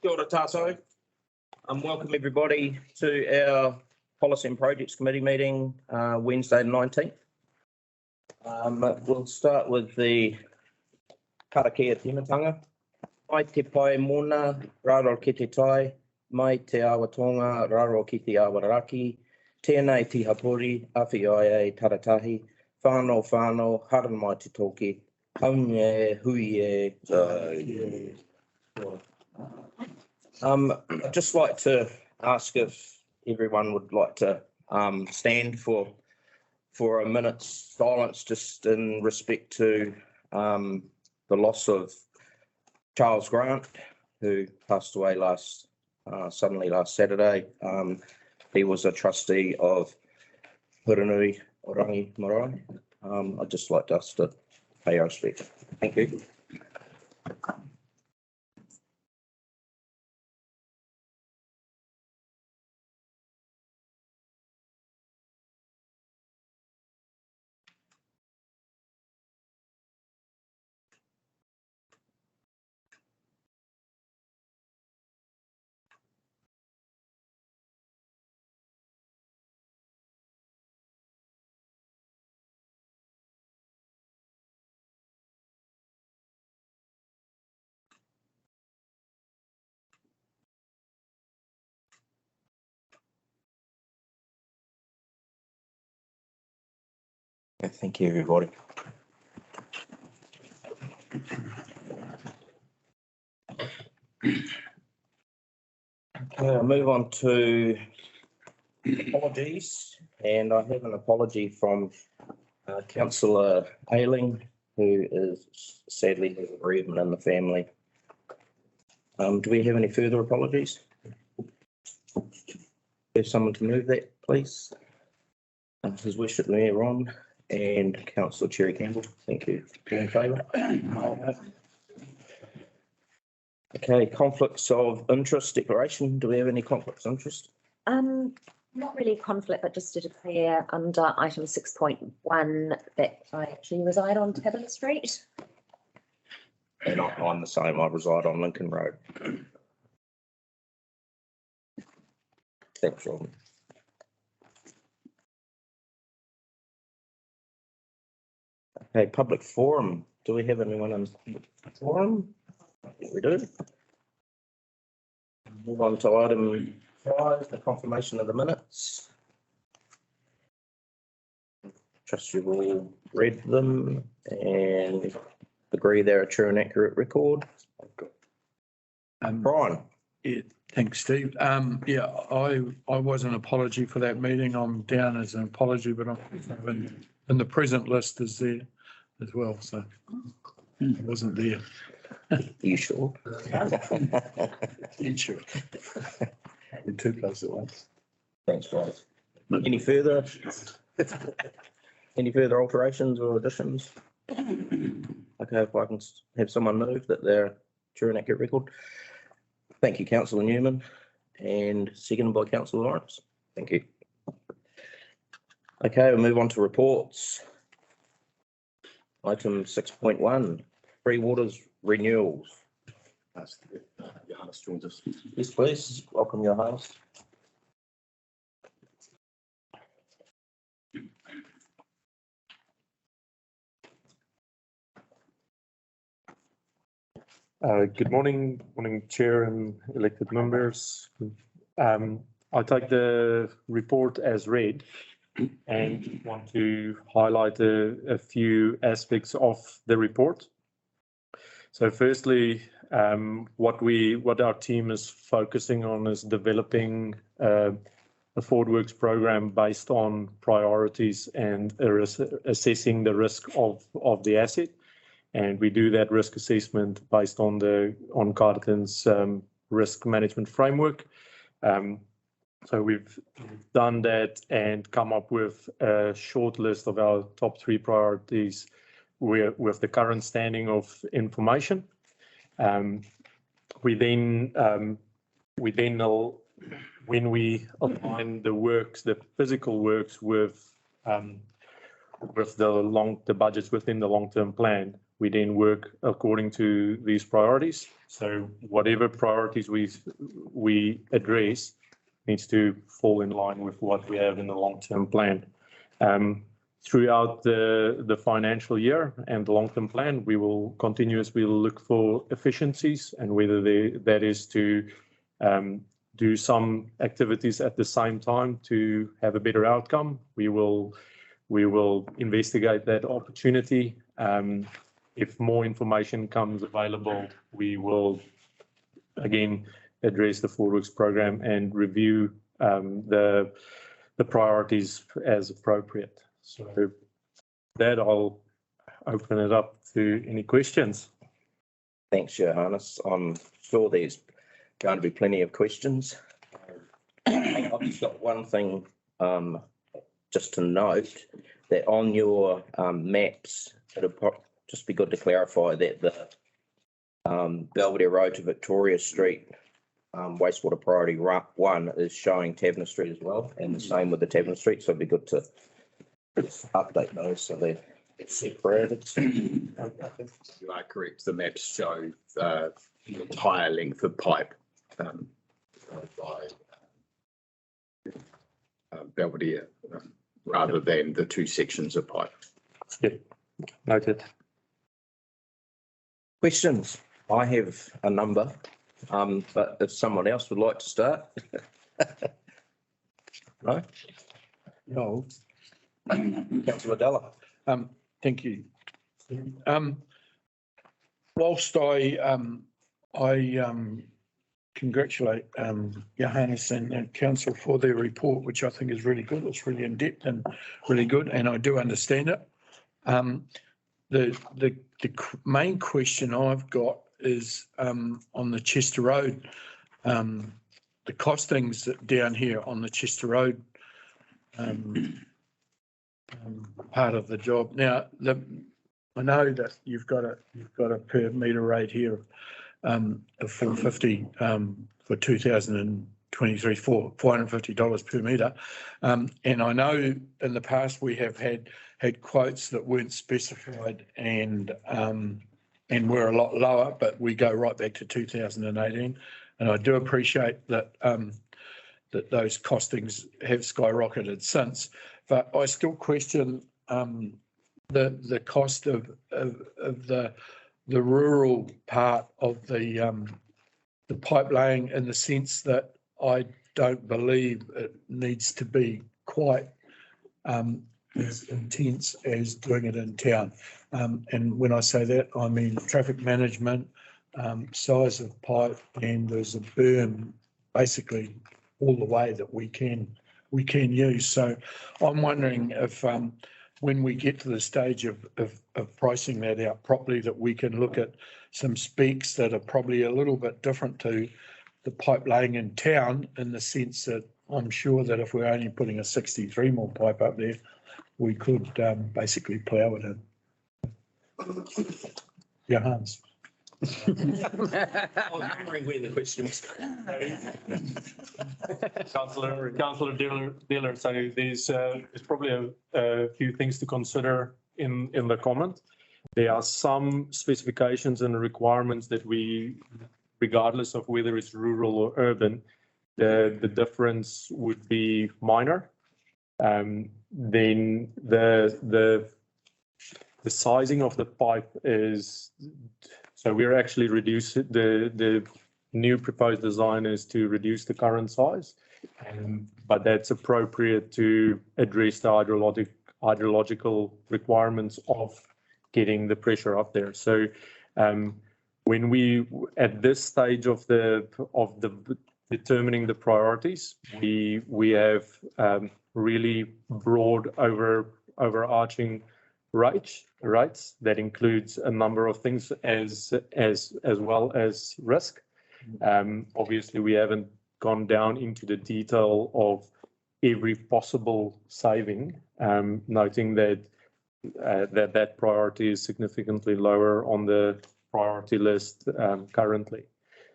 Kia ora tātou. Welcome everybody to our Policy and Projects Committee meeting, Wednesday the 19th. We'll start with the karakia timatanga. Mai te pai mona, raro ki te tai, mai te awatonga, raro ki te awaraki, tēnei ti hapori, awhi ai e taratahi, whānau, hara mai te toki, haunga hui e. I'd just like to ask if everyone would like to stand for a minute's silence, just in respect to the loss of Charles Grant, who passed away suddenly last Saturday. He was a trustee of Puranui Orangi Marae. I'd just like us to pay our respect. Thank you. Thank you, everybody. I'll move on to apologies, and I have an apology from Councillor Ayling, who is sadly has a bereavement in the family. Do we have any further apologies? Have someone to move that, please? His worship the Mayor Ron and Councillor Cherry Campbell. Thank you. In favour? Okay, conflicts of interest declaration. Do we have any conflicts of interest? Not really conflict, but just to declare under item 6.1 that I actually reside on Taylor Street. And I'm the same. I reside on Lincoln Road. Thanks, Robin. Okay, public forum. Do we have anyone in the forum? We do. Move on to item 5, the confirmation of the minutes. Trust you've all read them and agree they're a true and accurate record. Brian. Yeah, thanks, Steve. Yeah, I was an apology for that meeting. I'm down as an apology, but I'm in the present list is there as well, so I wasn't there. You sure? You sure? In two places at once. Thanks, guys. Any further alterations or additions? Okay, if I can have someone move that they're true and accurate record. Thank you, Councillor Newman, and seconded by Councillor Lawrence. Thank you. Okay, we'll move on to reports. Item 6.1, Free Waters renewals. Johannes joins us. Yes, please. Welcome, Johannes. Good morning, Chair and elected members. I take the report as read and want to highlight a few aspects of the report. So firstly, what our team is focusing on is developing a forward works program based on priorities and assessing the risk of the asset. And we do that risk assessment based on Carterton's risk management framework. So we've done that and come up with a short list of our top 3 priorities with the current standing of information. We then when we align the physical works with the budgets within the long-term plan, we then work according to these priorities. So whatever priorities we address needs to fall in line with what we have in the long-term plan. Throughout the financial year and the long-term plan, we will continuously look for efficiencies, and whether that is to do some activities at the same time to have a better outcome. We will investigate that opportunity. If more information comes available, we will again address the Forward program and review the priorities as appropriate. So that I'll open it up to any questions. Thanks, Johannes. I'm sure there's going to be plenty of questions. I've just got one thing just to note, that on your maps, it'll just be good to clarify that the Belvedere Road to Victoria Street wastewater priority 1 is showing Taverner Street as well, and the same with the Taverner Street, so it'd be good to update those so they're separated. You are correct. The maps show the entire length of pipe by Belvedere rather than the 2 sections of pipe. Yep, noted. Questions? I have a number, but if someone else would like to start. No? No. Councillor Della. Thank you. Whilst I congratulate Johannes and council for their report, which I think is really good. It's really in depth and really good, and I do understand it. The main question I've got is on the Chester Road, the costings down here on the Chester Road part of the job. Now, I know that you've got a per metre rate here of $450 for 2023, $450 per metre, and I know in the past we have had quotes that weren't specified and were a lot lower, but we go right back to 2018, and I do appreciate that that those costings have skyrocketed since, but I still question the cost of the rural part of the pipe laying, in the sense that I don't believe it needs to be quite as intense as doing it in town. And when I say that, I mean traffic management, size of pipe, and there's a berm basically all the way that we can use. So I'm wondering if when we get to the stage of pricing that out properly, that we can look at some specs that are probably a little bit different to the pipe laying in town, in the sense that I'm sure that if we're only putting a 63 mil pipe up there, we could basically plough it in. Yeah, Hans. I'm wondering where the question was. Councillor Diller, so there's probably a few things to consider in the comment. There are some specifications and requirements that we, regardless of whether it's rural or urban, the difference would be minor. Then the sizing of the pipe is, so we're actually reducing the new proposed design is to reduce the current size, but that's appropriate to address the hydrological requirements of getting the pressure up there. So when we at this stage of the determining the priorities, we have really broad overarching rates that includes a number of things as well as risk. Obviously, we haven't gone down into the detail of every possible saving, noting that that priority is significantly lower on the priority list currently.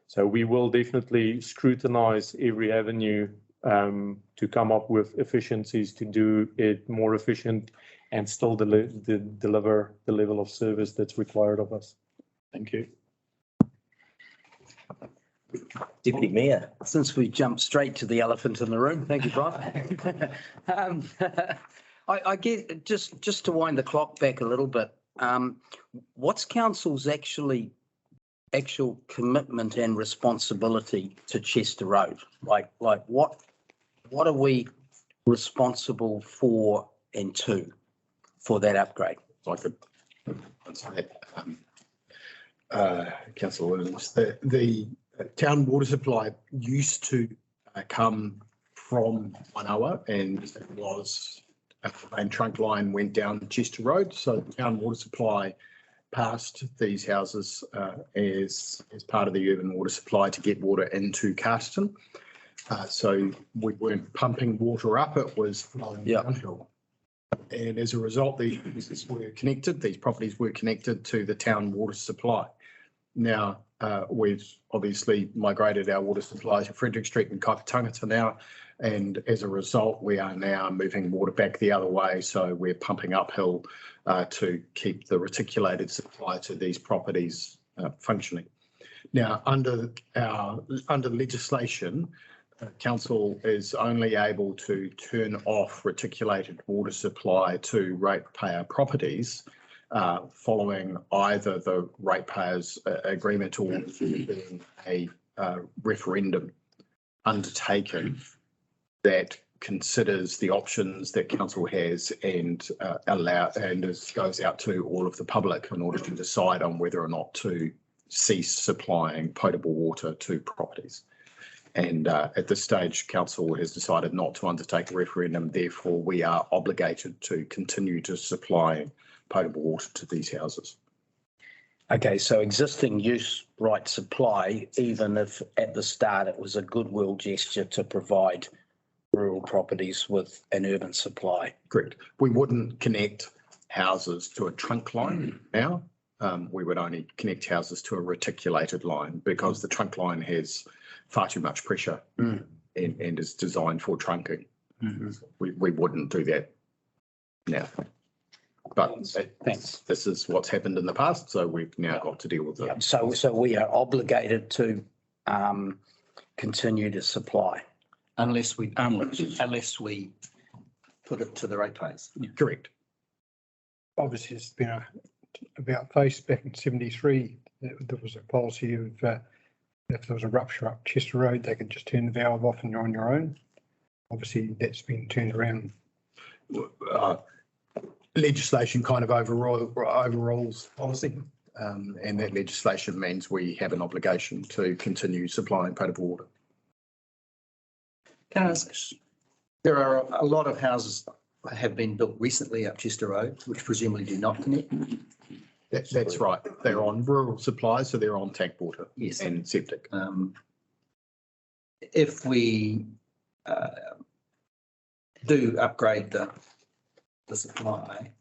So we will definitely scrutinize every avenue to come up with efficiencies to do it more efficient and still deliver the level of service that's required of us. Thank you. Deputy Mayor. Since we jumped straight to the elephant in the room, thank you, Brian. I get, just to wind the clock back a little bit, what's council's actual commitment and responsibility to Chester Road? Like what are we responsible for and to for that upgrade? I could answer that. Councillor Williams, the town water supply used to come from Wanoa, and it was the main trunk line went down Chester Road. So the town water supply passed these houses as part of the urban water supply to get water into Carterton. So we weren't pumping water up, it was flowing downhill. And as a result, these properties were connected to the town water supply. Now, we've obviously migrated our water supply to Frederick Street and Kaipatangata now. And as a result, we are now moving water back the other way. So we're pumping uphill to keep the reticulated supply to these properties functioning. Now, under legislation, council is only able to turn off reticulated water supply to ratepayer properties following either the ratepayers agreement or being a referendum undertaken that considers the options that council has and goes out to all of the public in order to decide on whether or not to cease supplying potable water to properties. And at this stage, council has decided not to undertake a referendum. Therefore, we are obligated to continue to supply potable water to these houses. Okay, so existing use right supply, even if at the start it was a goodwill gesture to provide rural properties with an urban supply. Correct. We wouldn't connect houses to a trunk line now. We would only connect houses to a reticulated line because the trunk line has far too much pressure and is designed for trunking. We wouldn't do that now. But this is what's happened in the past, so we've now got to deal with it. So we are obligated to continue to supply. Unless we put it to the ratepayers. Correct. Obviously, it's been about face back in 73. There was a policy of if there was a rupture up Chester Road, they could just turn the valve off and you're on your own. Obviously, that's been turned around. Legislation kind of overrules policy, and that legislation means we have an obligation to continue supplying potable water. Can I ask, there are a lot of houses that have been built recently up Chester Road, which presumably do not connect. That's right. They're on rural supply, so they're on tank water Yes. and septic. If we do upgrade the supply,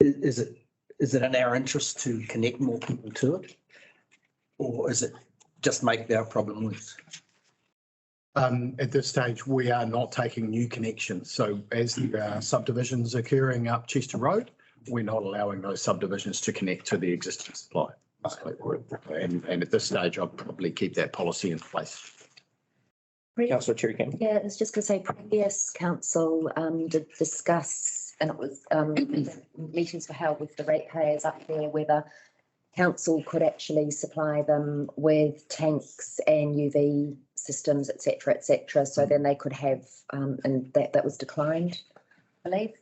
is it in our interest to connect more people to it? Or is it just make our problem worse? At this stage, we are not taking new connections. So as there are subdivisions occurring up Chester Road, we're not allowing those subdivisions to connect to the existing supply. And at this stage, I'll probably keep that policy in place. Councillor Cherry Campbell. Yeah, it's just going to say previous council did discuss, and it was meetings were held with the ratepayers up there, whether council could actually supply them with tanks and UV systems, et cetera, so then they could have, and that was declined, I believe.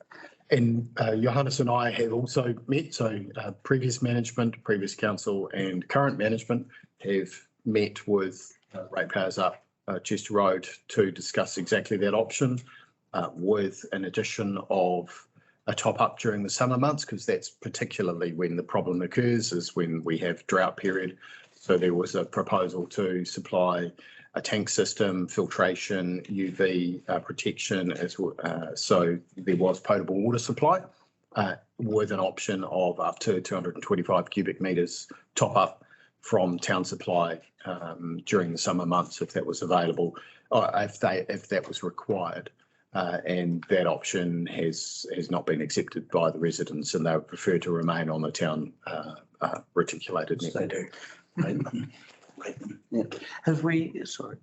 And Johannes and I have also met, so previous management, previous council and current management have met with ratepayers up Chester Road to discuss exactly that option with an addition of a top up during the summer months, because that's particularly when the problem occurs, is when we have drought period. So there was a proposal to supply a tank system, filtration, UV protection, so there was potable water supply with an option of up to 225 cubic metres top up from town supply during the summer months if that was available, or if that was required. And that option has not been accepted by the residents, and they would prefer to remain on the town reticulated They network. do. Yeah. Have we, sorry,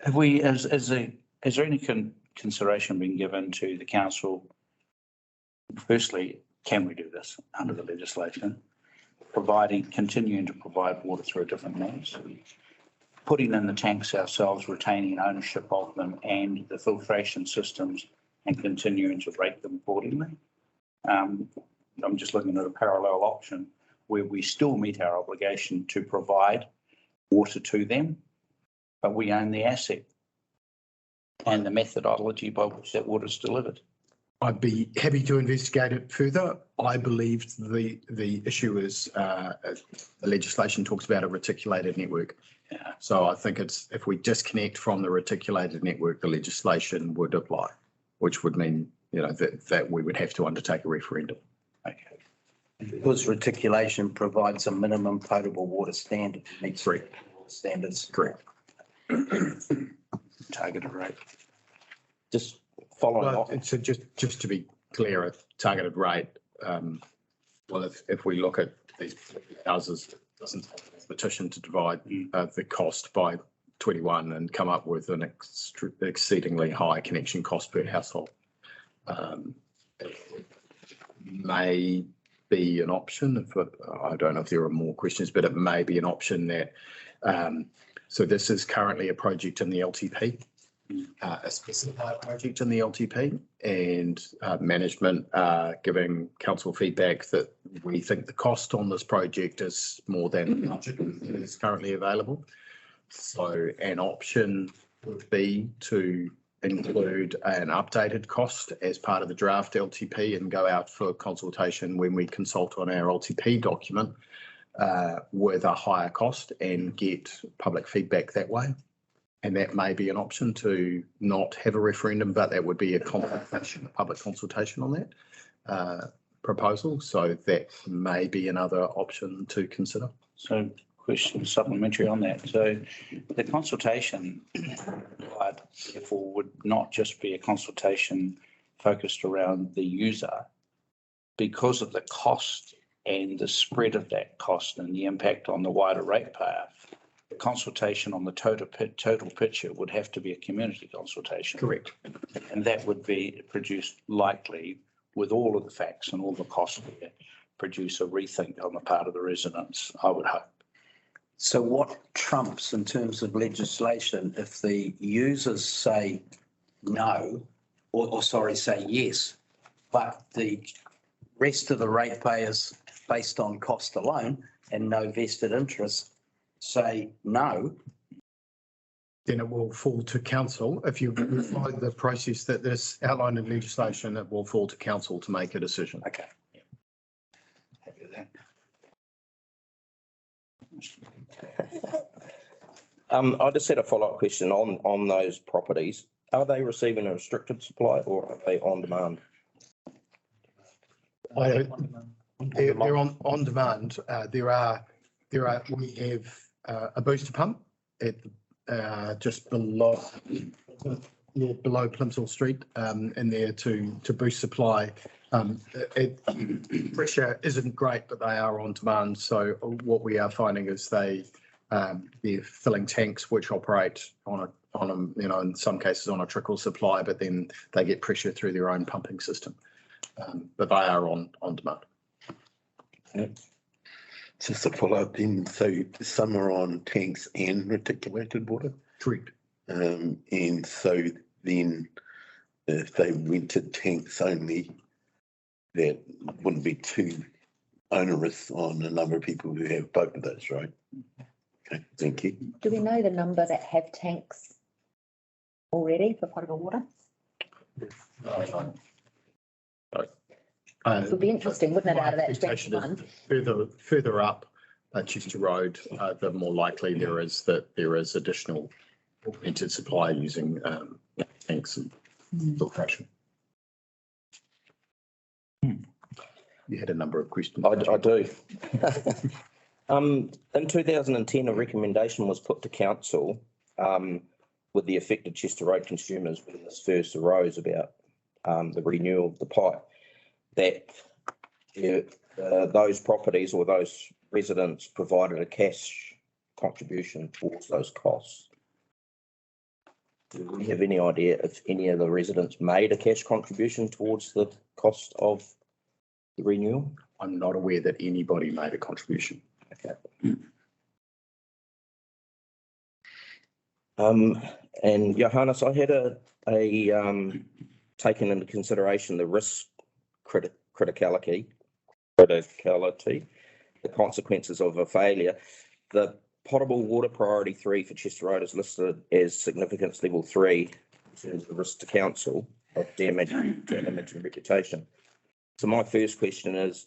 have we, has there any consideration been given to the council? Firstly, can we do this under the legislation? Continuing to provide water through a different means, putting in the tanks ourselves, retaining ownership of them and the filtration systems and continuing to rate them accordingly. I'm just looking at a parallel option where we still meet our obligation to provide water to them, but we own the asset and the methodology by which that water is delivered. I'd be happy to investigate it further. I believe the issue is the legislation talks about a reticulated network. Yeah. So I think it's, if we disconnect from the reticulated network, the legislation would apply, which would mean, that we would have to undertake a referendum. Okay. Because reticulation provides a minimum potable water standard. Meets Correct. standards. Correct. Targeted rate. Just following Well, on, so just to be clear, a targeted rate, well, if we look at these houses, it doesn't take a mathematician to divide the cost by 21 and come up with an exceedingly high connection cost per household. It may be an option, I don't know if there are more questions, but it may be an option that, so this is currently a project in the LTP. A specified project in the LTP, and management are giving council feedback that we think the cost on this project is more than the budget that is currently available. So an option would be to include an updated cost as part of the draft LTP and go out for consultation when we consult on our LTP document with a higher cost and get public feedback that way. And that may be an option to not have a referendum, but that would be a public consultation on that proposal. So that may be another option to consider. So question supplementary on that. So the consultation therefore would not just be a consultation focused around the user, because of the cost and the spread of that cost and the impact on the wider ratepayer. The consultation on the total picture would have to be a community consultation. Correct. And that would be produced likely with all of the facts and all the costs there, produce a rethink on the part of the residents, I would hope. So what trumps in terms of legislation if the users say no, or say yes, but the rest of the ratepayers, based on cost alone and no vested interest, say no? Then it will fall to council. If you follow the process that is outlined in legislation, it will fall to council to make a decision. Okay. Happy with that. I just had a follow-up question on those properties. Are they receiving a restricted supply or are they on demand? They're on demand. We have a booster pump at just below Plimsoll Street in there to boost supply. Pressure isn't great, but they are on demand. So what we are finding is they're filling tanks which operate on a in some cases on a trickle supply, but then they get pressure through their own pumping system. But they are on demand. Just a follow-up then, so some are on tanks and reticulated water? Correct. And so then if they went to tanks only, that wouldn't be too onerous on a number of people who have both of those, right? Okay, thank you. Do we know the number that have tanks already for potable water? It would be interesting, wouldn't it, out of that 21? Further up Chester Road, the more likely there is additional augmented supply using tanks and filtration. You had a number of questions. I do. In 2010, a recommendation was put to council with the affected Chester Road consumers when this first arose about the renewal of the pipe, that those properties or those residents provided a cash contribution towards those costs. Do we have any idea if any of the residents made a cash contribution towards the cost of the renewal? I'm not aware that anybody made a contribution. Okay. And Johannes, I had taken into consideration the risk criticality, the consequences of a failure. The potable water priority 3 for Chester Road is listed as significance level 3 in terms of the risk to council of damage to image and reputation. So my first question is,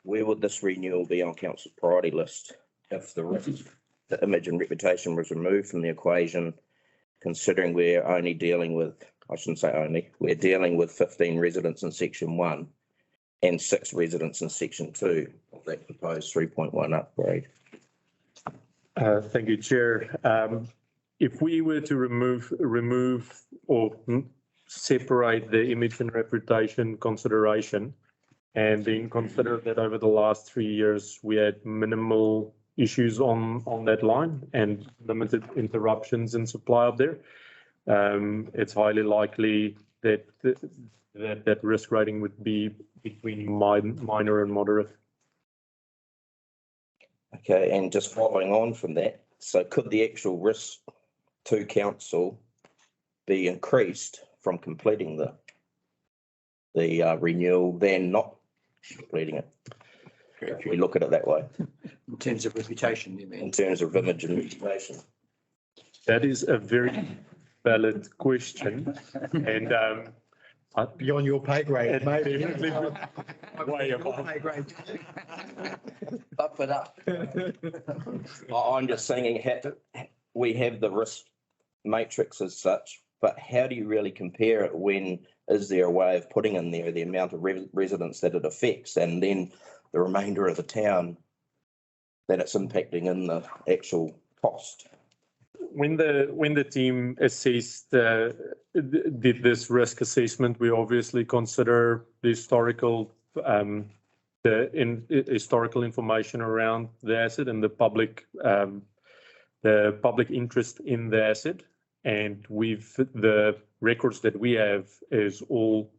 where would this renewal be on council's priority list if the risk to image and reputation was removed from the equation, considering we're only dealing with, I shouldn't say only, we're dealing with 15 residents in section 1 and 6 residents in section 2 of that proposed 3.1 upgrade. Thank you, Chair. If we were to remove or separate the image and reputation consideration, and then consider that over the last 3 years, we had minimal issues on that line and limited interruptions in supply up there, it's highly likely that that risk rating would be between minor and moderate. Okay, and just following on from that, so could the actual risk to council be increased from completing the renewal than not completing it? If we look at it that way, In terms of reputation, you mean? in terms of image and reputation. That is a very valid question, and Beyond your pay grade, maybe. way above. Bump it up. I'm just saying, we have the risk matrix as such, but how do you really compare it when, is there a way of putting in there the amount of residents that it affects and then the remainder of the town that it's impacting in the actual cost? When the team assessed, did this risk assessment, we obviously consider the historical historical information around the asset and the public interest in the asset. And the records that we have is all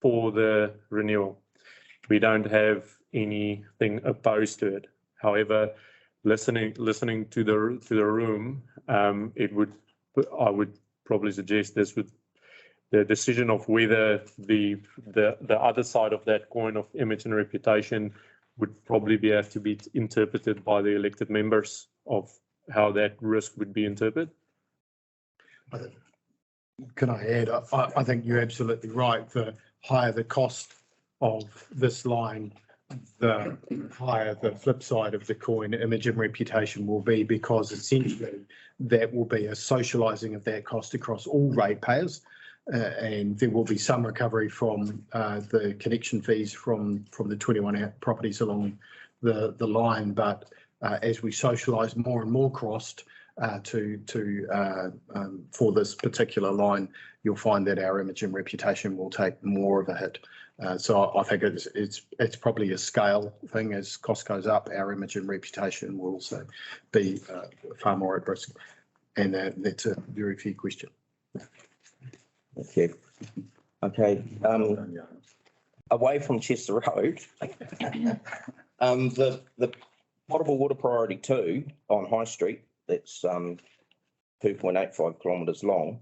for the renewal. We don't have anything opposed to it. However, listening to the room, I would probably suggest this with the decision of whether the other side of that coin of image and reputation would probably have to be interpreted by the elected members of how that risk would be interpreted. Can I add? I think you're absolutely right. The higher the cost of this line, the higher the flip side of the coin, image and reputation will be, because essentially that will be a socialising of that cost across all ratepayers. And there will be some recovery from the connection fees from the 21 properties along the line. But as we socialise more and more cost for this particular line, you'll find that our image and reputation will take more of a hit. So I think it's probably a scale thing. As cost goes up, our image and reputation will also be far more at risk. And that's a very fair question. Okay. Okay. Away from Chester Road, the potable water priority 2 on High Street, that's 2.85 kilometres long,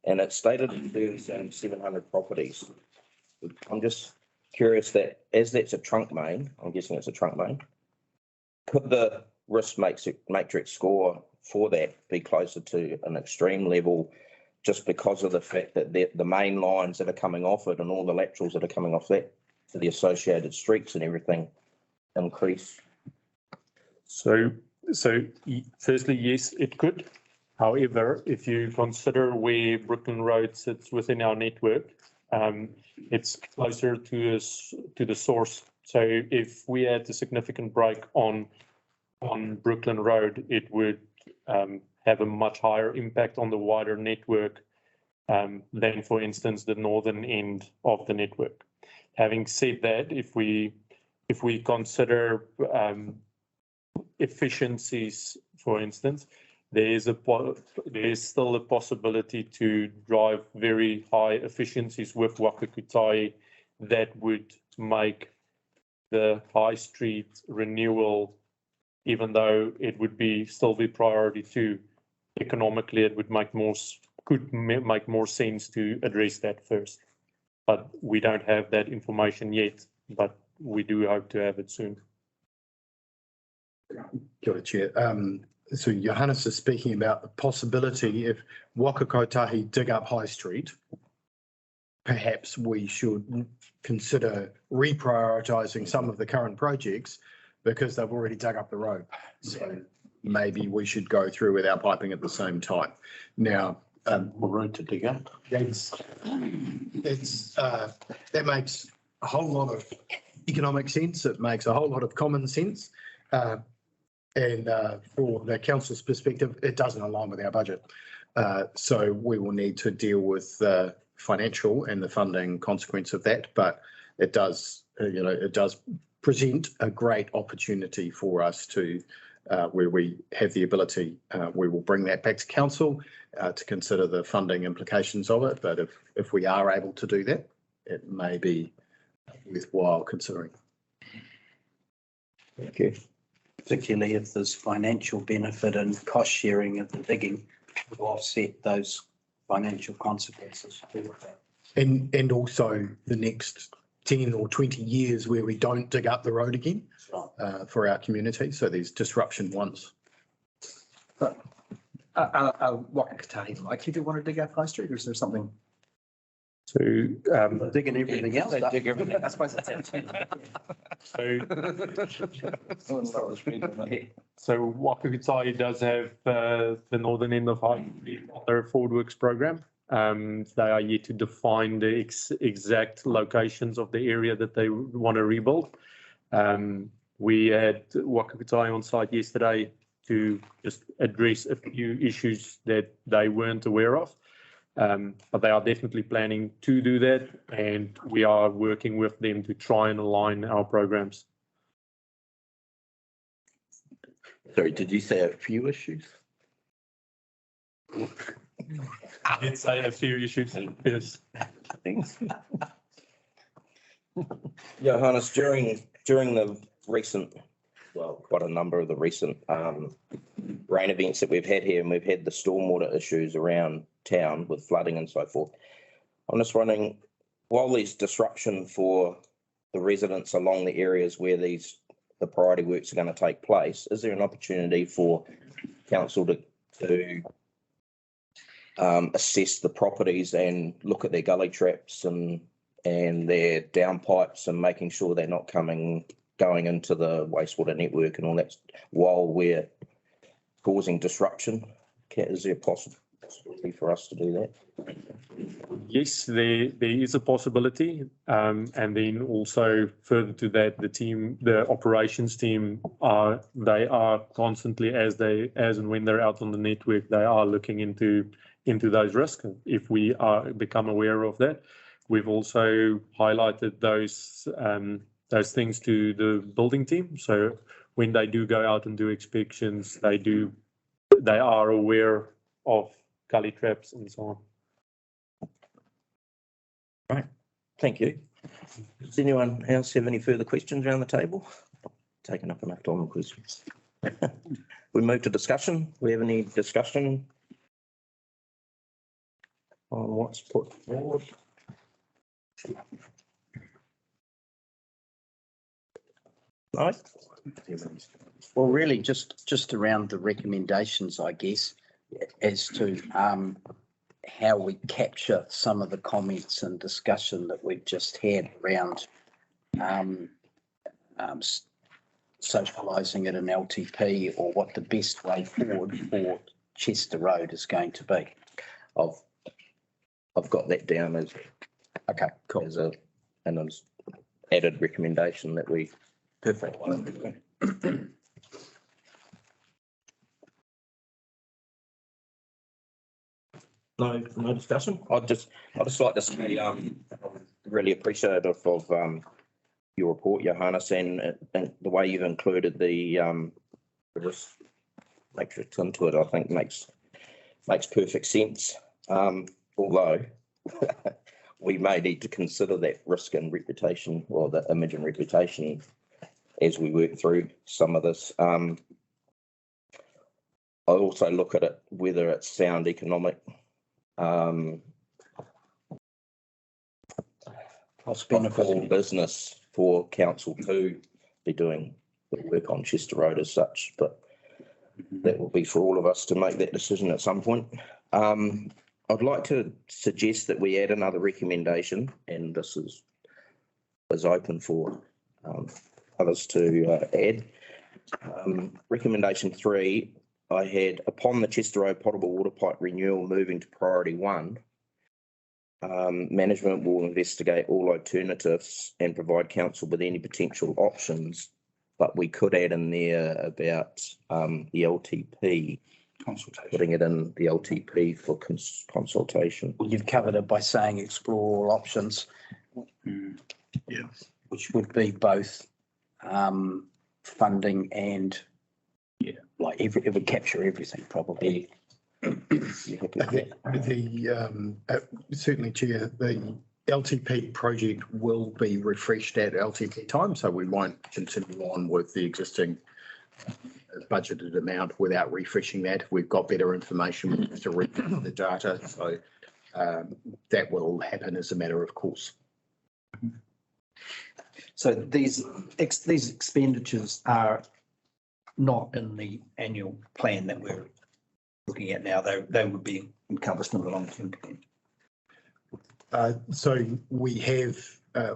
and it's stated in 700 properties. I'm just curious that as that's a trunk main, I'm guessing it's a trunk main, could the risk matrix score for that be closer to an extreme level, just because of the fact that the main lines that are coming off it and all the laterals that are coming off that to the associated streets and everything increase? So firstly, yes, it could. However, if you consider where Brooklyn Road sits within our network, it's closer to the source. So if we had a significant break on Brooklyn Road, it would have a much higher impact on the wider network than, for instance, the northern end of the network. Having said that, if we consider efficiencies, for instance, there is still a possibility to drive very high efficiencies with Waka Kotahi that would make the high street renewal, even though it would still be priority 2, economically it would could make more sense to address that first. But we don't have that information yet, but we do hope to have it soon. Kia ora, Chair. So Johannes is speaking about the possibility if Waka Kotahi dig up High Street, perhaps we should consider reprioritising some of the current projects because they've already dug up the road. So maybe we should go through with our piping at the same time. Now, More road to dig up. that makes a whole lot of economic sense. It makes a whole lot of common sense. And for the council's perspective, it doesn't align with our budget. So we will need to deal with the financial and the funding consequence of that. But it does, it does present a great opportunity for us to, where we have the ability, we will bring that back to council to consider the funding implications of it. But if we are able to do that, it may be worthwhile considering. Thank you. Particularly if there's financial benefit and cost sharing of the digging to offset those financial consequences. And also the next 10 or 20 years where we don't dig up the road again for our community. So there's disruption once. Waka Kotahi likely to want to dig up High Street, or is there something? So, Digging everything else up. I suppose that's it. so Waka Kotahi does have the northern end of High Street on their Forward Works program. They are yet to define the exact locations of the area that they want to rebuild. We had Waka Kotahi on site yesterday to just address a few issues that they weren't aware of. But they are definitely planning to do that, and we are working with them to try and align our programs. Sorry, did you say a few issues? I did say a few issues, yes. Thanks. Johannes, during the recent, well, quite a number of the recent rain events that we've had here, and we've had the stormwater issues around town with flooding and so forth. I'm just wondering, while there's disruption for the residents along the areas where the priority works are going to take place, is there an opportunity for council to assess the properties and look at their gully traps and their downpipes and making sure they're not going into the wastewater network and all that while we're causing disruption? Is there a possibility for us to do that? Yes, there is a possibility. And then also further to that, the operations team they are constantly, as and when they're out on the network, they are looking into those risks. If we become aware of that, we've also highlighted those things to the building team. So when they do go out and do inspections, they are aware of gully traps and so on. Right, thank you. Does anyone else have any further questions around the table? Taken up enough time with questions. We move to discussion. We have any discussion on what's put forward? No? Well, really just around the recommendations, I guess, as to how we capture some of the comments and discussion that we've just had around socialising at an LTP, or what the best way forward for Chester Road is going to be. I've got that down as Okay, cool. as an added recommendation that we. Perfect. No discussion. I'd just like to say, really appreciative of, your report, Johannes, and the way you've included the risk matrix into it, I think makes perfect sense. Although we may need to consider that risk and reputation, or the image and reputation, as we work through some of this. I also look at it whether it's sound economic. Cost benefit. For business for council to be doing the work on Chester Road as such, but that will be for all of us to make that decision at some point. I'd like to suggest that we add another recommendation, and this is open for others to add. Recommendation 3, I had, upon the Chester Road potable water pipe renewal moving to priority 1, management will investigate all alternatives and provide council with any potential options. But we could add in there about the LTP, Consultation. putting it in the LTP for consultation. Well, you've covered it by saying explore all options. Yeah. Which would be both funding and like it would capture everything probably. Certainly, Chair, the LTP project will be refreshed at LTP time, so we won't continue on with the existing budgeted amount without refreshing that. We've got better information to read the data, so that will happen as a matter of course. So these expenditures are not in the annual plan that we're looking at now. They would be encompassed in the long-term plan. So we have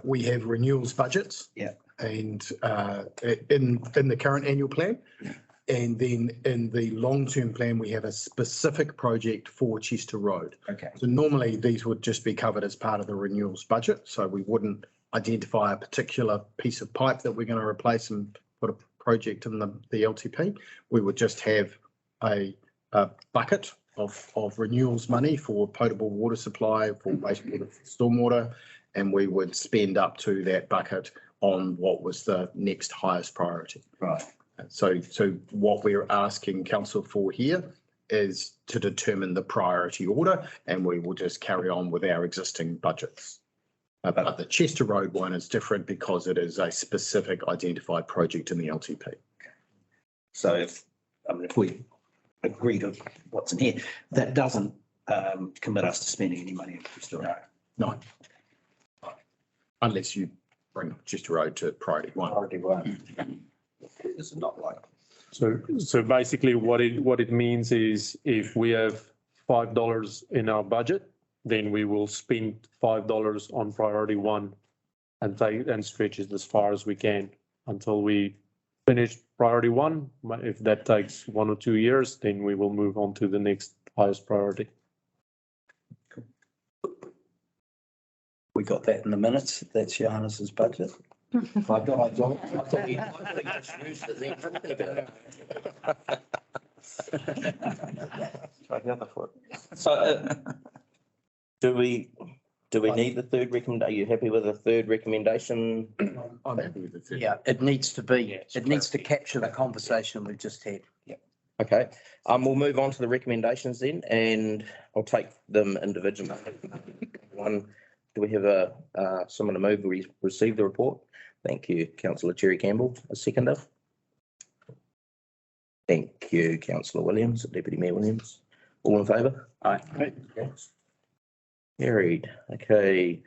renewals budgets. Yeah. And in the current annual plan. And then in the long-term plan, we have a specific project for Chester Road. Okay. So normally these would just be covered as part of the renewals budget. So we wouldn't identify a particular piece of pipe that we're going to replace and put a project in the LTP. We would just have a bucket of renewals money for potable water supply, for wastewater, stormwater, and we would spend up to that bucket on what was the next highest priority. Right. So what we're asking council for here is to determine the priority order, and we will just carry on with our existing budgets. But the Chester Road one is different because it is a specific identified project in the LTP. So if we agree to what's in here, that doesn't commit us to spending any money on Chester Road. No. Unless you bring Chester Road to priority 1. Priority 1. This is not like. So basically what it means is if we have $5 in our budget, then we will spend $5 on priority 1 and stretch it as far as we can until we finish priority 1. If that takes 1 or 2 years, then we will move on to the next highest priority. We got that in the minutes. That's Johannes's budget. $5. I thought we just used it then. Try the other foot. So, do we need the third recommend? Are you happy with the third recommendation? I'm happy with the third. Yeah, it needs to be, it's it needs to capture the conversation we've just had. Yeah. Okay, we'll move on to the recommendations then, and I'll take them individually. One, do we have someone to move? We receive the report. Thank you, Councillor Cherry Campbell, a seconder. Thank you, Councillor Williams, Deputy Mayor Williams. All in favour? Aye. Carried. Okay.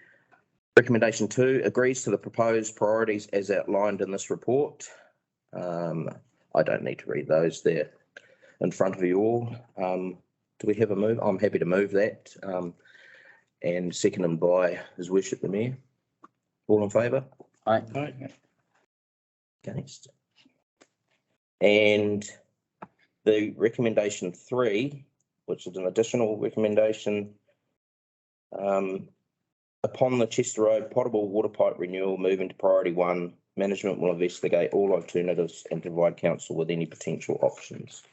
Recommendation 2 agrees to the proposed priorities as outlined in this report. I don't need to read those. They're in front of you all. Do we have a move? I'm happy to move that. And seconded by His Worship the Mayor. All in favour? Aye. Against. And the recommendation 3, which is an additional recommendation, upon the Chester Road potable water pipe renewal moving to priority 1, management will investigate all alternatives and provide council with any potential options.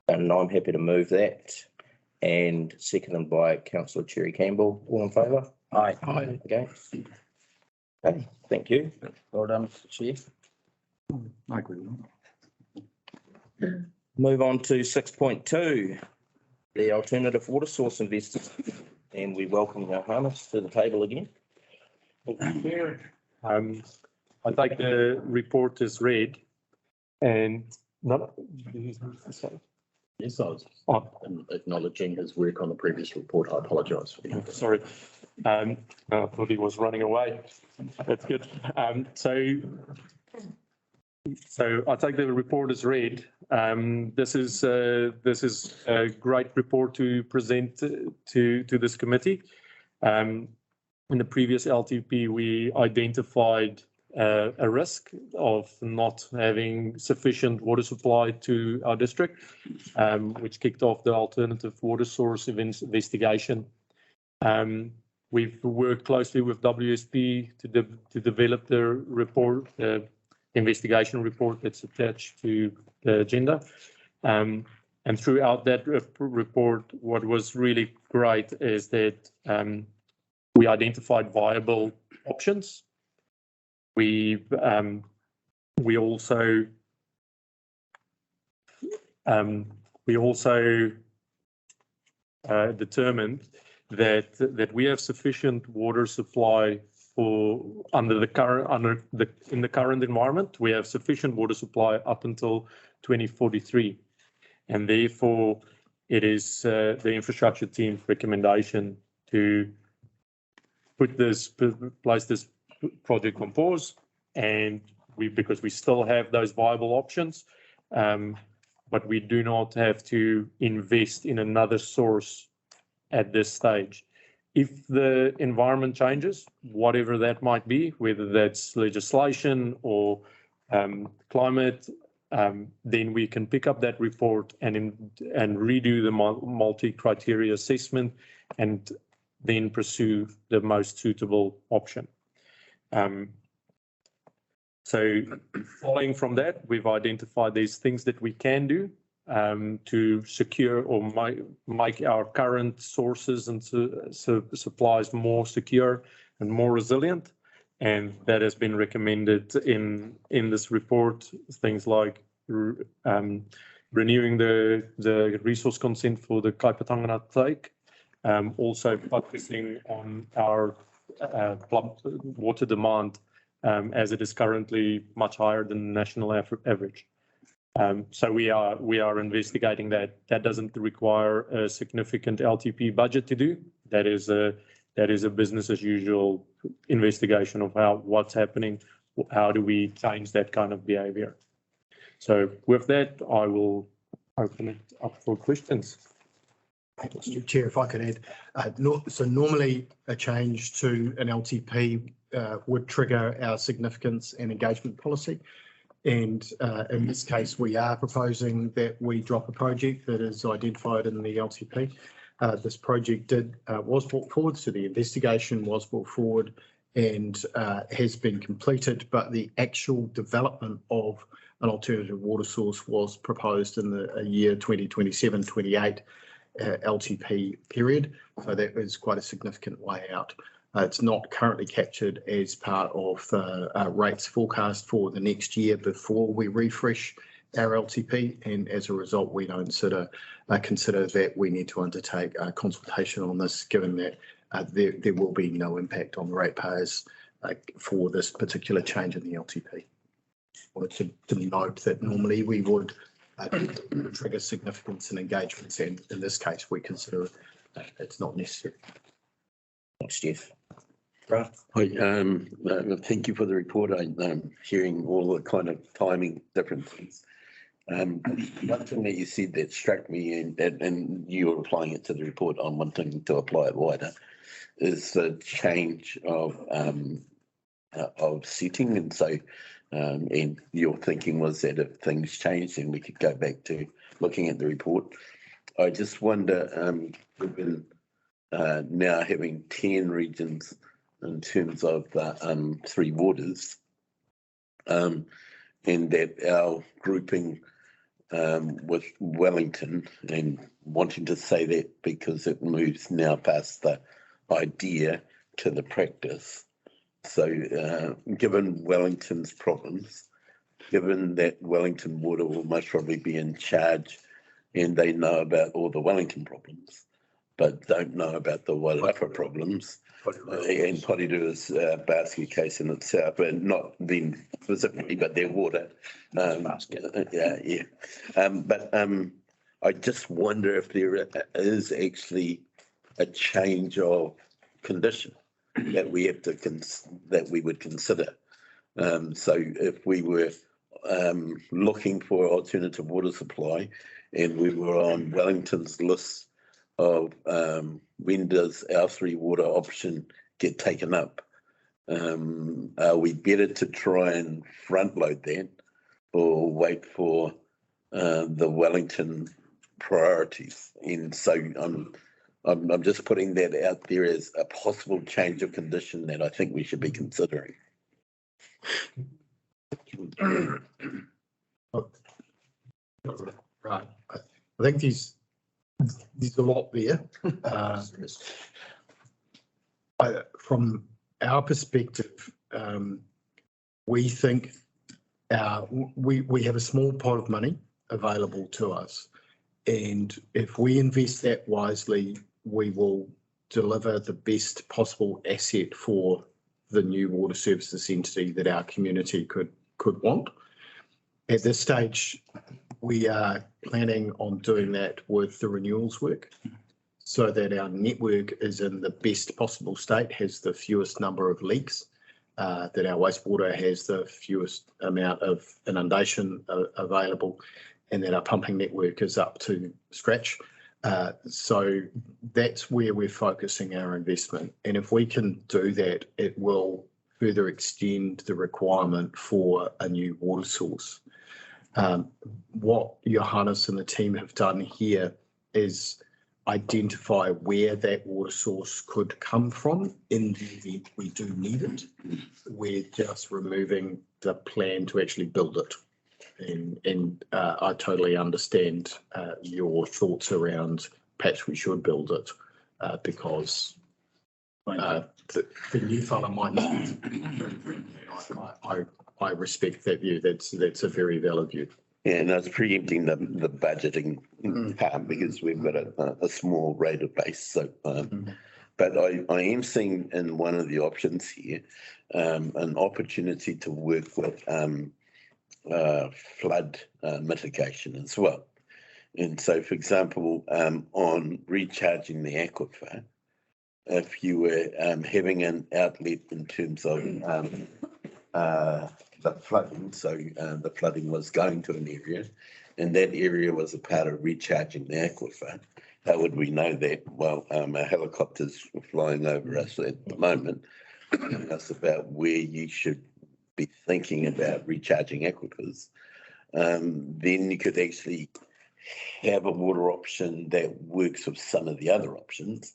And I'm happy to move that. and seconded by councillor Cherry Campbell. All in favour? Aye. Aye. Against? Okay, thank you. Well done, Mr. Chair. I agree with that. Move on to 6.2, the alternative water source investors. And we welcome Johannes to the table again. I take the report as read and not. Yes, I was Oh, acknowledging his work on the previous report. I apologise for that. sorry. I thought he was running away. That's good. So I take the report as read. This is a great report to present to this committee. In the previous LTP, we identified a risk of not having sufficient water supply to our district, which kicked off the alternative water source investigation. We've worked closely with WSP to develop the report, investigation report that's attached to the agenda. And throughout that report, what was really great is that we identified viable options. We also determined that we have sufficient water supply in the current environment. We have sufficient water supply up until 2043, and therefore it is the infrastructure team's recommendation to place this project on pause, and because we still have those viable options, but we do not have to invest in another source at this stage. If the environment changes, whatever that might be, whether that's legislation or climate, then we can pick up that report and redo the multi-criteria assessment and then pursue the most suitable option. So following from that, we've identified these things that we can do to secure or make our current sources and supplies more secure and more resilient. And that has been recommended in this report, things like renewing the resource consent for the Kaipatangana take, also focusing on our water demand as it is currently much higher than the national average. So we are investigating that. That doesn't require a significant LTP budget to do. That is a business as usual investigation of what's happening. How do we change that kind of behaviour? So with that, I will open it up for questions. Mr. Chair, if I could add, so normally a change to an LTP would trigger our significance and engagement policy. And in this case, we are proposing that we drop a project that is identified in the LTP. This project was brought forward, so the investigation was brought forward and has been completed, but the actual development of an alternative water source was proposed in the year 2027-28 LTP period. So that was quite a significant way out. It's not currently captured as part of the rates forecast for the next year before we refresh our LTP, and as a result, we don't consider that we need to undertake a consultation on this, given that there will be no impact on the ratepayers for this particular change in the LTP. I wanted to note that normally we would trigger significance and engagements, and in this case, we consider it's not necessary. Thanks, Jeff. Right. Hi, thank you for the report. I'm hearing all the kind of timing differences. One thing that you said that struck me, and you were applying it to the report, I'm wanting to apply it wider, is the change of setting. And so, and your thinking was that if things changed, then we could go back to looking at the report. I just wonder, we've been now having 10 regions in terms of the 3 waters, and that our grouping with Wellington, and wanting to say that because it moves now past the idea to the practice. So given Wellington's problems, given that Wellington Water will most probably be in charge and they know about all the Wellington problems, but don't know about the Wairarapa problems, and Porirura's basket case in itself, and not them specifically, but their water. I just wonder if there is actually a change of condition that we have to that we would consider. So if we were looking for alternative water supply, and we were on Wellington's list of when does our 3 water option get taken up, are we better to try and front load that or wait for the Wellington priorities? And so I'm just putting that out there as a possible change of condition that I think we should be considering. Right. I think there's a lot there. From our perspective, we think we have a small pot of money available to us. And if we invest that wisely, we will deliver the best possible asset for the new water services entity that our community could want. At this stage, we are planning on doing that with the renewals work so that our network is in the best possible state, has the fewest number of leaks, that our wastewater has the fewest amount of inundation available, and that our pumping network is up to scratch. So that's where we're focusing our investment. And if we can do that, it will further extend the requirement for a new water source. What Johannes and the team have done here is identify where that water source could come from in the event we do need it. We're just removing the plan to actually build it. And I totally understand your thoughts around perhaps we should build it because the new fella might not. I respect that view. That's a very valid view. Yeah, and I was preempting the budgeting part because we've got a small rate of base. So, but I am seeing in one of the options here an opportunity to work with flood mitigation as well. And so, for example, on recharging the aquifer, if you were having an outlet in terms of the flooding, so the flooding was going to an area, and that area was a part of recharging the aquifer, how would we know that? Well, our helicopters were flying over us at the moment, telling us about where you should be thinking about recharging aquifers. Then you could actually have a water option that works with some of the other options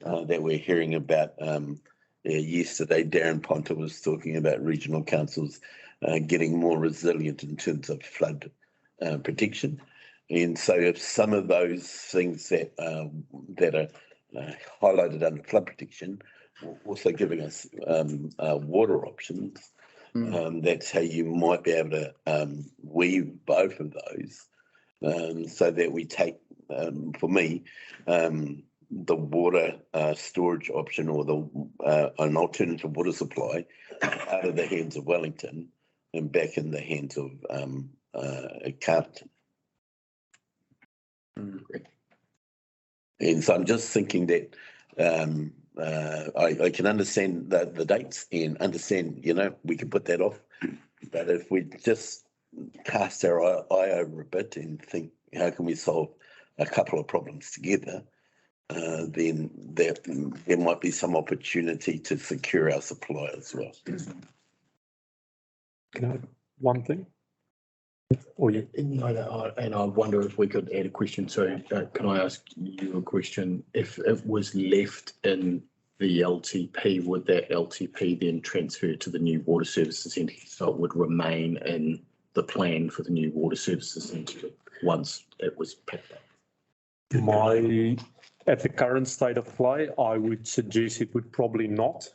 that we're hearing about. Yesterday, Darren Ponta was talking about regional councils getting more resilient in terms of flood protection. And so if some of those things that are highlighted under flood protection, also giving us water options, that's how you might be able to weave both of those so that we take, for me, the water storage option or an alternative water supply out of the hands of Wellington and back in the hands of Carlton. And so I'm just thinking that I can understand the dates and understand, we can put that off. But if we just cast our eye over a bit and think, how can we solve a couple of problems together? Then there might be some opportunity to secure our supply as well. Can I add one thing? Or you? No, and I wonder if we could add a question. So can I ask you a question? If it was left in the LTP, would that LTP then transfer to the new water services entity? So it would remain in the plan for the new water services entity? once it was picked up. At the current state of play, I would suggest it would probably not,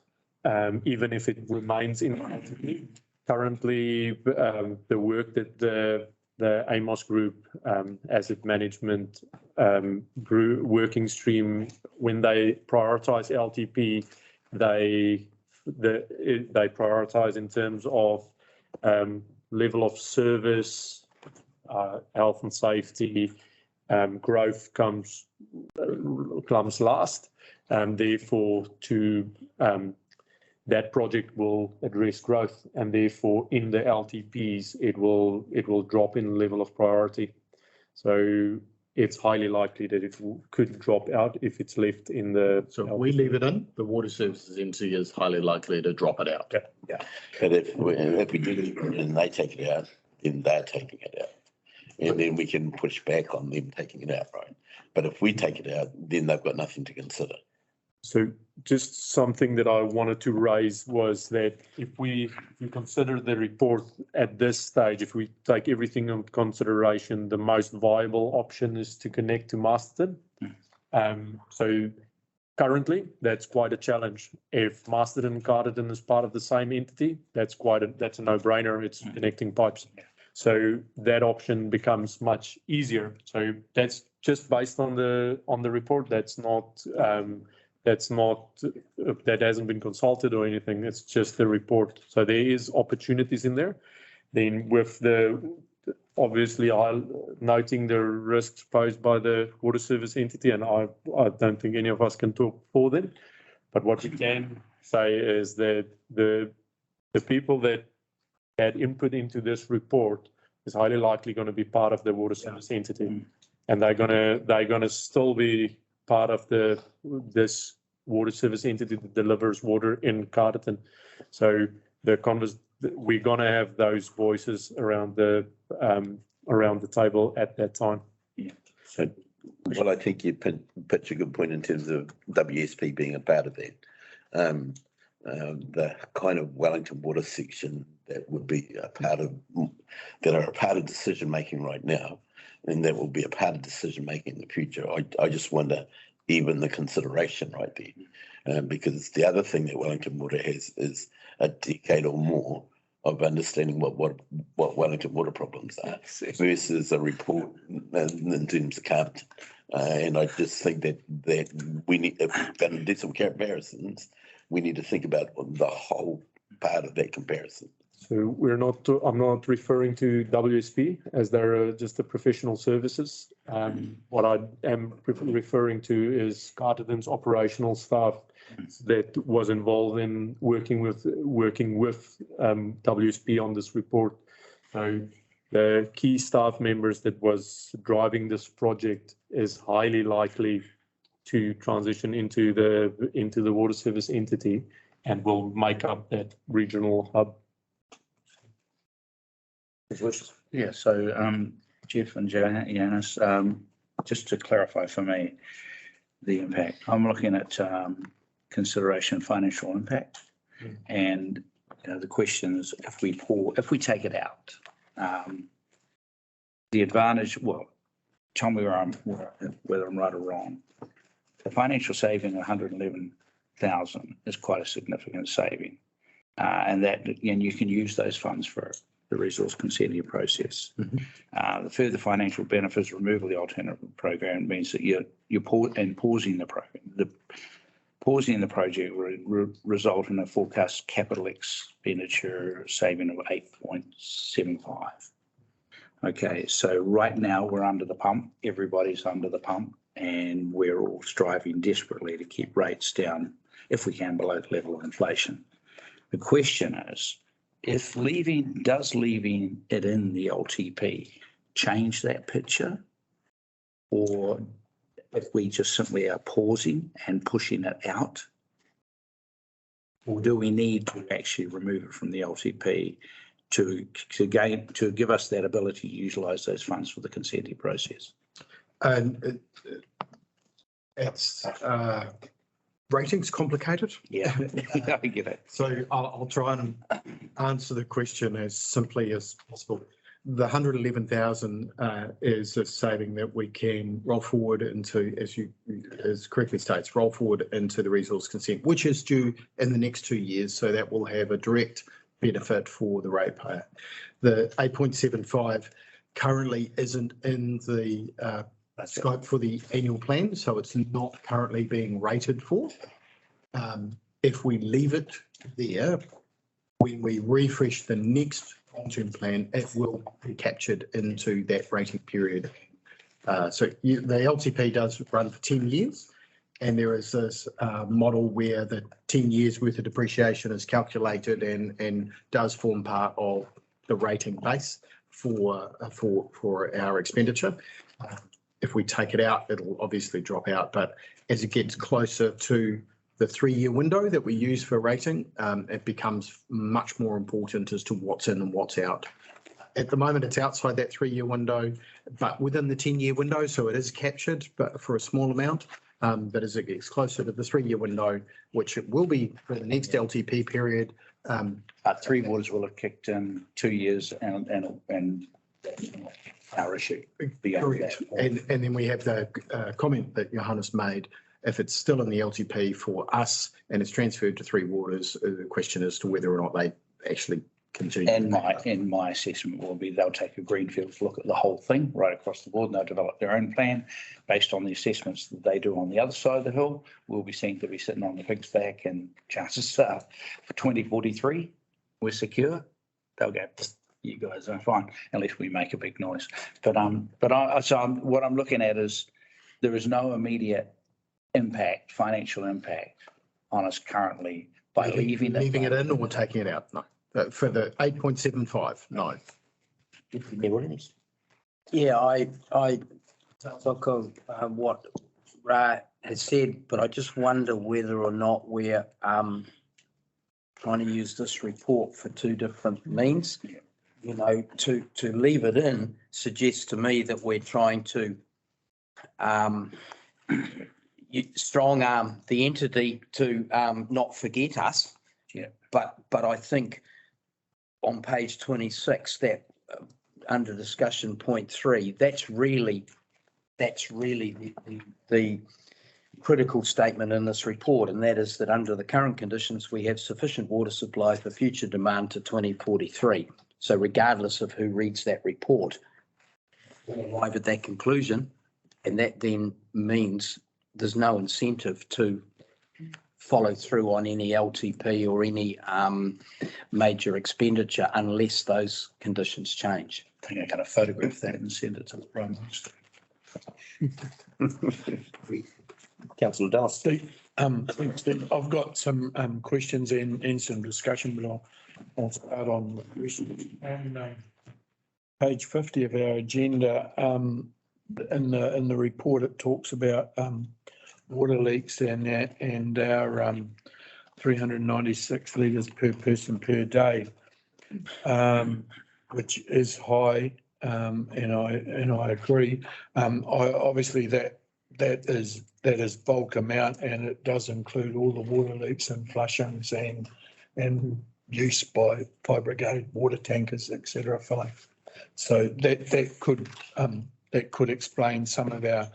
even if it remains in LTP. Currently, the work that the Amos Group Asset Management working stream, when they prioritize LTP, they prioritize in terms of level of service, health and safety. Growth comes last, and therefore that project will address growth, and therefore in the LTPs it will drop in level of priority. So it's highly likely that it could drop out if it's left in the. So if we leave it in, the water services entity is highly likely to drop it out. But if we do leave it and they take it out, then they're taking it out. And then we can push back on them taking it out, right? But if we take it out, then they've got nothing to consider. So just something that I wanted to raise was that if we consider the report at this stage, if we take everything into consideration, the most viable option is to connect to Masterton. So currently, that's quite a challenge. If Masterton and Carterton is part of the same entity, that's a no-brainer. It's connecting pipes. So that option becomes much easier. So that's just based on the report. That hasn't been consulted or anything. It's just the report. So there is opportunities in there. Then with obviously noting the risks posed by the water service entity, and I don't think any of us can talk for them. But what we can say is that the people that had input into this report is highly likely going to be part of the water service entity, and they're gonna still be part of this water service entity that delivers water in Carterton. So we're gonna have those voices around the table at that time. Yeah. So, well, I think you pitch a good point in terms of WSP being a part of that. The kind of Wellington water section that would be a part of decision making right now, and that will be a part of decision making in the future. I just wonder even the consideration right there, because the other thing that Wellington Water has is a decade or more of understanding what Wellington water problems are versus a report in terms of Carterton. And I just think that we need, if we're going to do some comparisons, we need to think about the whole part of that comparison. So I'm not referring to WSP as they're just the professional services. What I am referring to is Carterton's operational staff that was involved in working with WSP on this report. So the key staff members that was driving this project is highly likely to transition into the water service entity and will make up that regional hub. Yeah, so Jeff and Janice, just to clarify for me the impact, I'm looking at consideration financial impact. And the question is, if we take it out, the advantage, well, tell me whether I'm right or wrong. The financial saving, 111,000, is quite a significant saving. And you can use those funds for the resource consenting process. The further financial benefits, removal of the alternative program means that you're pausing the program. Pausing the project will result in a forecast capital expenditure saving of 8.75. Okay, so right now we're under the pump. Everybody's under the pump, and we're all striving desperately to keep rates down, if we can, below the level of inflation. The question is, if leaving it in the LTP change that picture, or if we just simply are pausing and pushing it out, or do we need to actually remove it from the LTP to give us that ability to utilise those funds for the consenting process? And it's rating's complicated. Yeah, I get it. So I'll try and answer the question as simply as possible. The 111,000 is a saving that we can roll forward into, as correctly states, roll forward into the resource consent, which is due in the next 2 years. So that will have a direct benefit for the ratepayer. The 8.75 currently isn't in the scope for the annual plan, so it's not currently being rated for. If we leave it there, when we refresh the next long-term plan, it will be captured into that rating period. The LTP does run for 10 years, and there is this model where the 10 years worth of depreciation is calculated and does form part of the rating base for our expenditure. If we take it out, it'll obviously drop out, but as it gets closer to the 3-year window that we use for rating, it becomes much more important as to what's in and what's out. At the moment, it's outside that 3-year window, but within the 10-year window, so it is captured, but for a small amount. But as it gets closer to the 3-year window, which it will be for the next LTP period. Three Waters will have kicked in 2 years and our issue. Correct. And then we have the comment that Johannes made. If it's still in the LTP for us and it's transferred to Three Waters, the question as to whether or not they actually continue. And my assessment will be they'll take a greenfield look at the whole thing right across the board, and they'll develop their own plan based on the assessments that they do on the other side of the hill. We'll be seen to be sitting on the pig's back, and chances are for 2043 we're secure. They'll go, you guys are fine, unless we make a big noise. But what I'm looking at is there is no immediate financial impact on us currently by leaving it in or taking it out. No. For the 8.75, no. Yeah, I look of what Ra has said, but I just wonder whether or not we're trying to use this report for two different means. You know, to leave it in suggests to me that we're trying to strong arm the entity to not forget us. Yeah. But I think on page 26, that under discussion point 3, that's really the critical statement in this report, and that is that under the current conditions, we have sufficient water supply for future demand to 2043. So regardless of who reads that report, we'll arrive at that conclusion, and that then means there's no incentive to follow through on any LTP or any major expenditure unless those conditions change. I think I'm going to photograph that and send it to the Prime Minister. Councillor Dallas. Steve, thanks, Steve. I've got some questions and some discussion, but I'll start on the questions. On page 50 of our agenda, in the report, it talks about water leaks and our 396 litres per person per day, which is high, and I agree. Obviously that is bulk amount, and it does include all the water leaks and flushings and use by fire brigade, water tankers, etc. filling. So that could explain some of our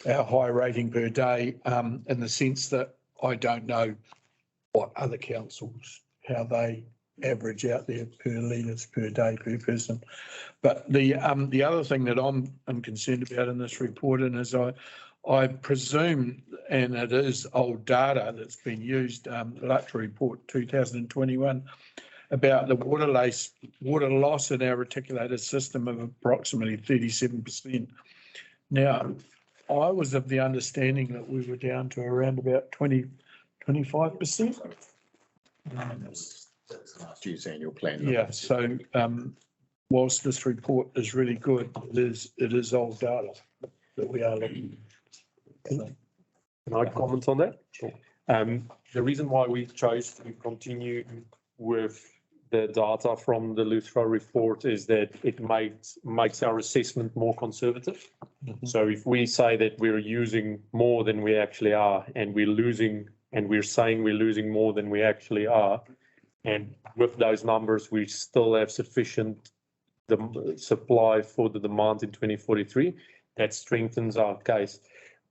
high rating per day, in the sense that I don't know what other councils, how they average out their per litres per day per person. But the other thing that I'm concerned about in this report, and is I presume, and it is old data that's been used, the Luttra report 2021, about the water loss in our reticulated system of approximately 37%. Now, I was of the understanding that we were down to around about 25%. That's last year's annual plan. Yeah, so whilst this report is really good, it is old data that we are looking at. Can I comment on that? Sure. The reason why we chose to continue with the data from the Luttra report is that it makes our assessment more conservative. Mm-hmm. So if we say that we're using more than we actually are, and we're saying we're losing more than we actually are, and with those numbers we still have sufficient the supply for the demand in 2043. That strengthens our case.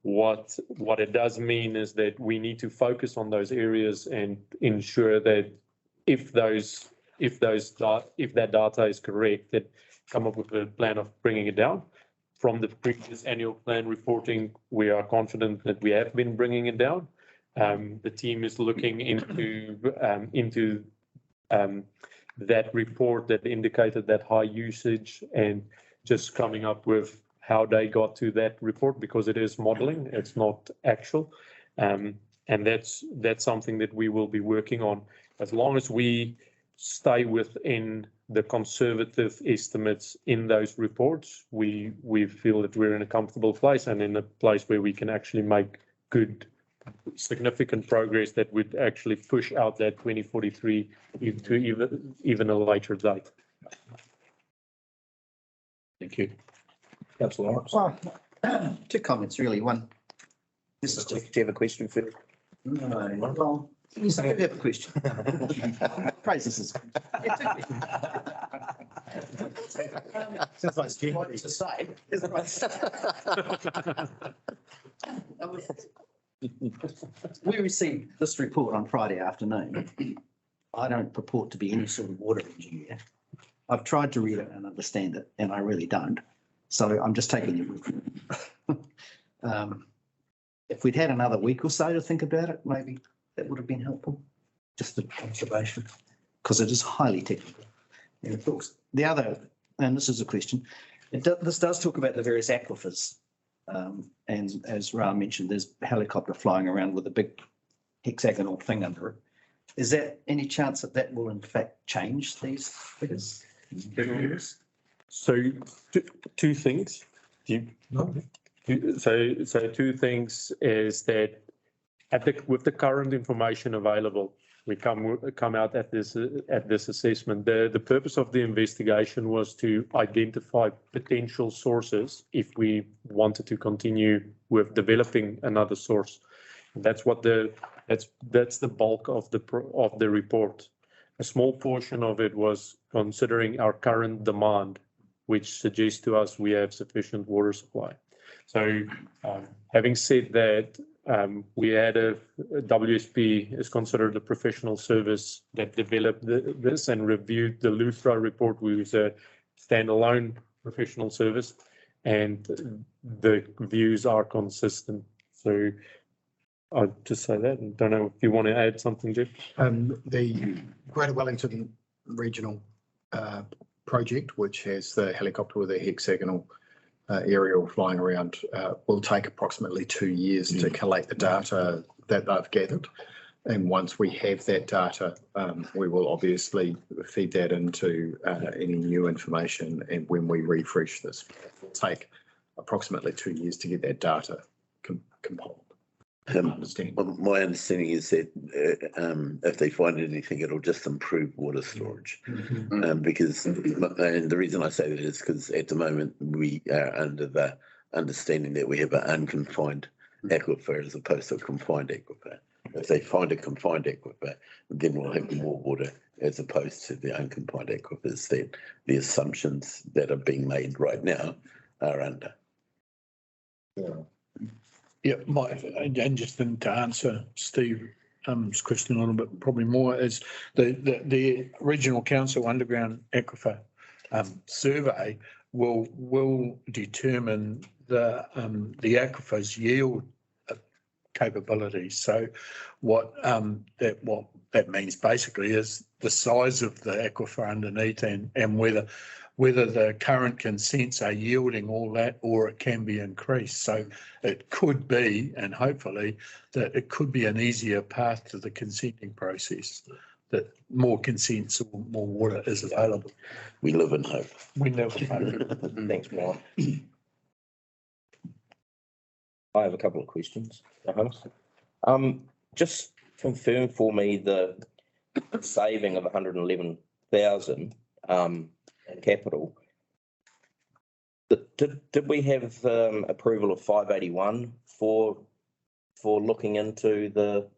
What it does mean is that we need to focus on those areas and ensure that if that data is correct, that come up with a plan of bringing it down. From the previous annual plan reporting, we are confident that we have been bringing it down. The team is looking into that report that indicated that high usage and just coming up with how they got to that report, because it is modeling, it's not actual. And that's something that we will be working on. As long as we stay within the conservative estimates in those reports, we feel that we're in a comfortable place and in a place where we can actually make good, significant progress that would actually push out that 2043 to even a later date. Thank you. Councillor Lawrence, Well, two comments really. One, this is do just. you have a question for? No, well, yes, I do have a question. Praise this is. Sounds like it's What to say. We received this report on Friday afternoon. I don't purport to be any sort of water engineer. I've tried to read it and understand it, and I really don't. So I'm just taking your word for it. If we'd had another week or so to think about it, maybe that would have been helpful. Just an observation, because it is highly technical. And of course, the other, and this is a question, this does talk about the various aquifers. And as Ra mentioned, there's a helicopter flying around with a big hexagonal thing under it. Is there any chance that that will in fact change these figures? So two things. So two things is that with the current information available, we come out at this assessment. The purpose of the investigation was to identify potential sources if we wanted to continue with developing another source. That's what that's the bulk of the report. A small portion of it was considering our current demand, which suggests to us we have sufficient water supply. So having said that, we had a WSP is considered a professional service that developed this and reviewed the Luthra report, which was a standalone professional service, and the views are consistent. So I'll just say that. I don't know if you want to add something, Jeff. The Greater Wellington Regional project, which has the helicopter with a hexagonal aerial flying around, will take approximately 2 years to collate the data that they've gathered. And once we have that data, we will obviously feed that into any new information. And when we refresh this, it will take approximately 2 years to get that data compiled. My understanding is that if they find anything, it'll just improve water storage. Because, and the reason I say that is because at the moment we are under the understanding that we have an unconfined aquifer as opposed to a confined aquifer. If they find a confined aquifer, then we'll have more water as opposed to the unconfined aquifers that the assumptions that are being made right now are under. Yeah, and just then to answer Steve's question a little bit, probably more is the regional council underground aquifer survey will determine the aquifer's yield capabilities. So what that means basically is the size of the aquifer underneath and whether the current consents are yielding all that or it can be increased. So it could be, and hopefully that it could be an easier path to the consenting process, that more consents or more water is available. We live in hope. We live in hope. Thanks, Mark. I have a couple of questions. Just confirm for me the saving of 111,000 in capital. Did we have approval of 581 for looking into the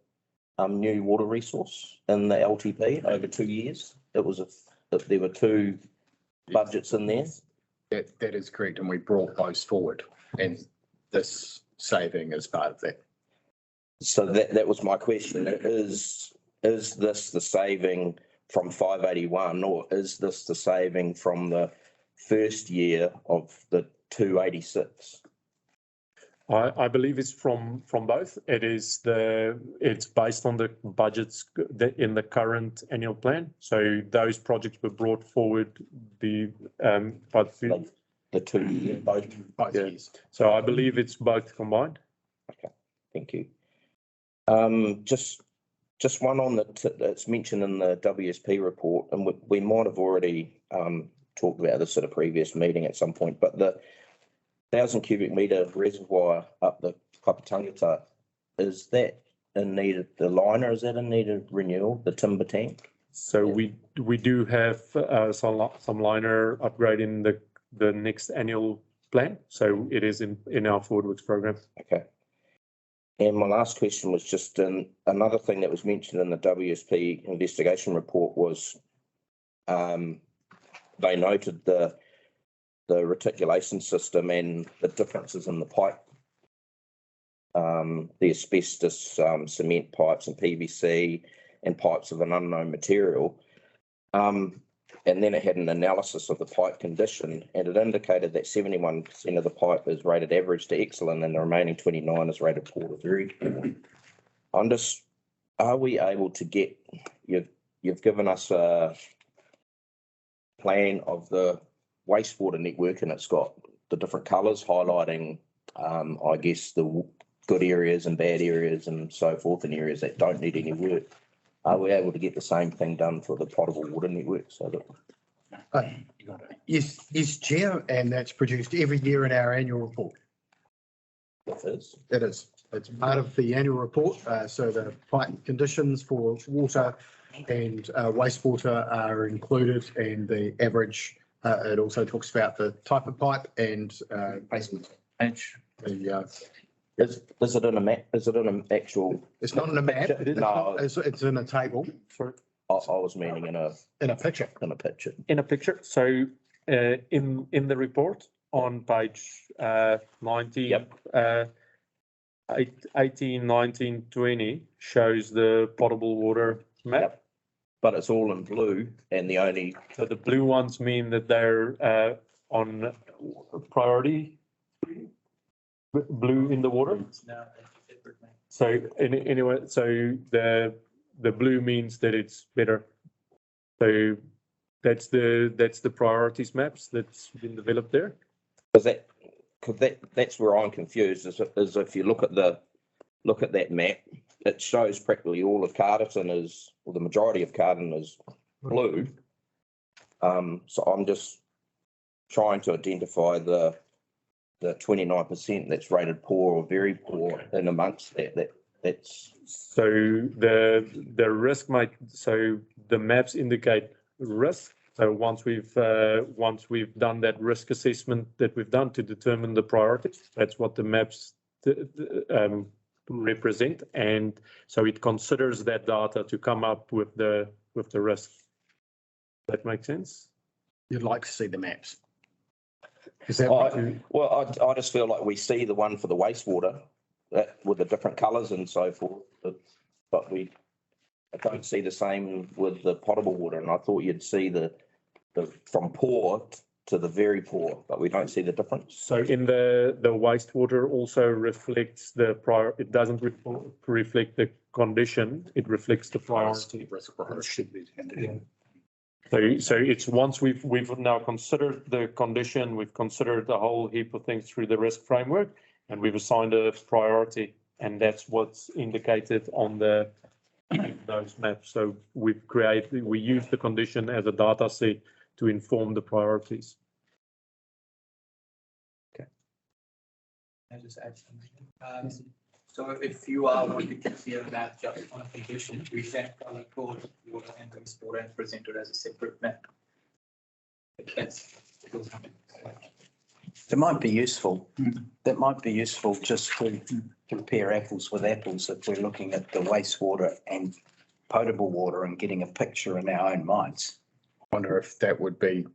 new water resource in the LTP over 2 years? It was there were two budgets in there? That is correct, and we brought those forward, and this saving is part of that. So that was my question. Is this the saving from 581, or is this the saving from the first year of the 286? I believe it's from both. It's based on the budgets in the current annual plan. So those projects were brought forward by The 2 year, both. Both Yeah. years. So I believe it's both combined. Thank you. Just one on that's mentioned in the WSP report, and we might have already talked about this at a previous meeting at some point, but the 1,000 cubic metre reservoir up the Kapatangata, is that in need of the liner? Is that in need of renewal, the timber tank? So we do have some liner upgrade in the next annual plan. So it is in our forward works program. Okay. And my last question was just another thing that was mentioned in the WSP investigation report was they noted the reticulation system and the differences in the pipe. The asbestos cement pipes and PVC and pipes of an unknown material. And then it had an analysis of the pipe condition, and it indicated that 71% of the pipe is rated average to excellent and the remaining 29 is rated poor to very poor. Are we able to get, you've given us a plan of the wastewater network, and it's got the different colours highlighting, I guess, the good areas and bad areas and so forth, and areas that don't need any work. Are we able to get the same thing done for the potable water network? So that Yes, Chair, and that's produced every year in our annual report. it is. It is. It's part of the annual report. So the pipe conditions for water and wastewater are included, and the average. It also talks about the type of pipe and basement. Is it in a map? Is it in an actual? It's not in a map. No. It's in a table. I was meaning in a picture. In a picture. In a picture. So in the report on page 19, Yep. 18, 19, 20 shows the potable water map. Yep. But it's all in blue, and the only So the blue ones mean that they're on priority. Blue in the water. So anyway, so the blue means that it's better. So that's the priorities maps that's been developed there. that's where I'm confused, is if you look at that map, it shows practically all of Carterton or the majority of Carterton is blue. So I'm just trying to identify the 29% that's rated poor or very poor in amongst that's. So the risk so the maps indicate risk. So once we've done that risk assessment that we've done to determine the priorities, that's what the maps represent. And so it considers that data to come up with the risk. That makes sense? You'd like to see the maps. I just feel like we see the one for the wastewater with the different colours and so forth, but I don't see the same with the potable water, and I thought you'd see the from poor to the very poor, but we don't see the difference. So in the wastewater also reflects it doesn't reflect the condition, it reflects the priority. So it's once we've now considered the condition, we've considered a whole heap of things through the risk framework, and we've assigned a priority, and that's what's indicated on those maps. So we use the condition as a data set to inform the priorities. Okay. Can I just add something? So if you are wanting to see a map just on a condition, we can color code water and wastewater and present it as a separate map. It might be useful. That might be useful just to compare apples with apples if we're looking at the wastewater and potable water and getting a picture in our own minds. Wonder if that would be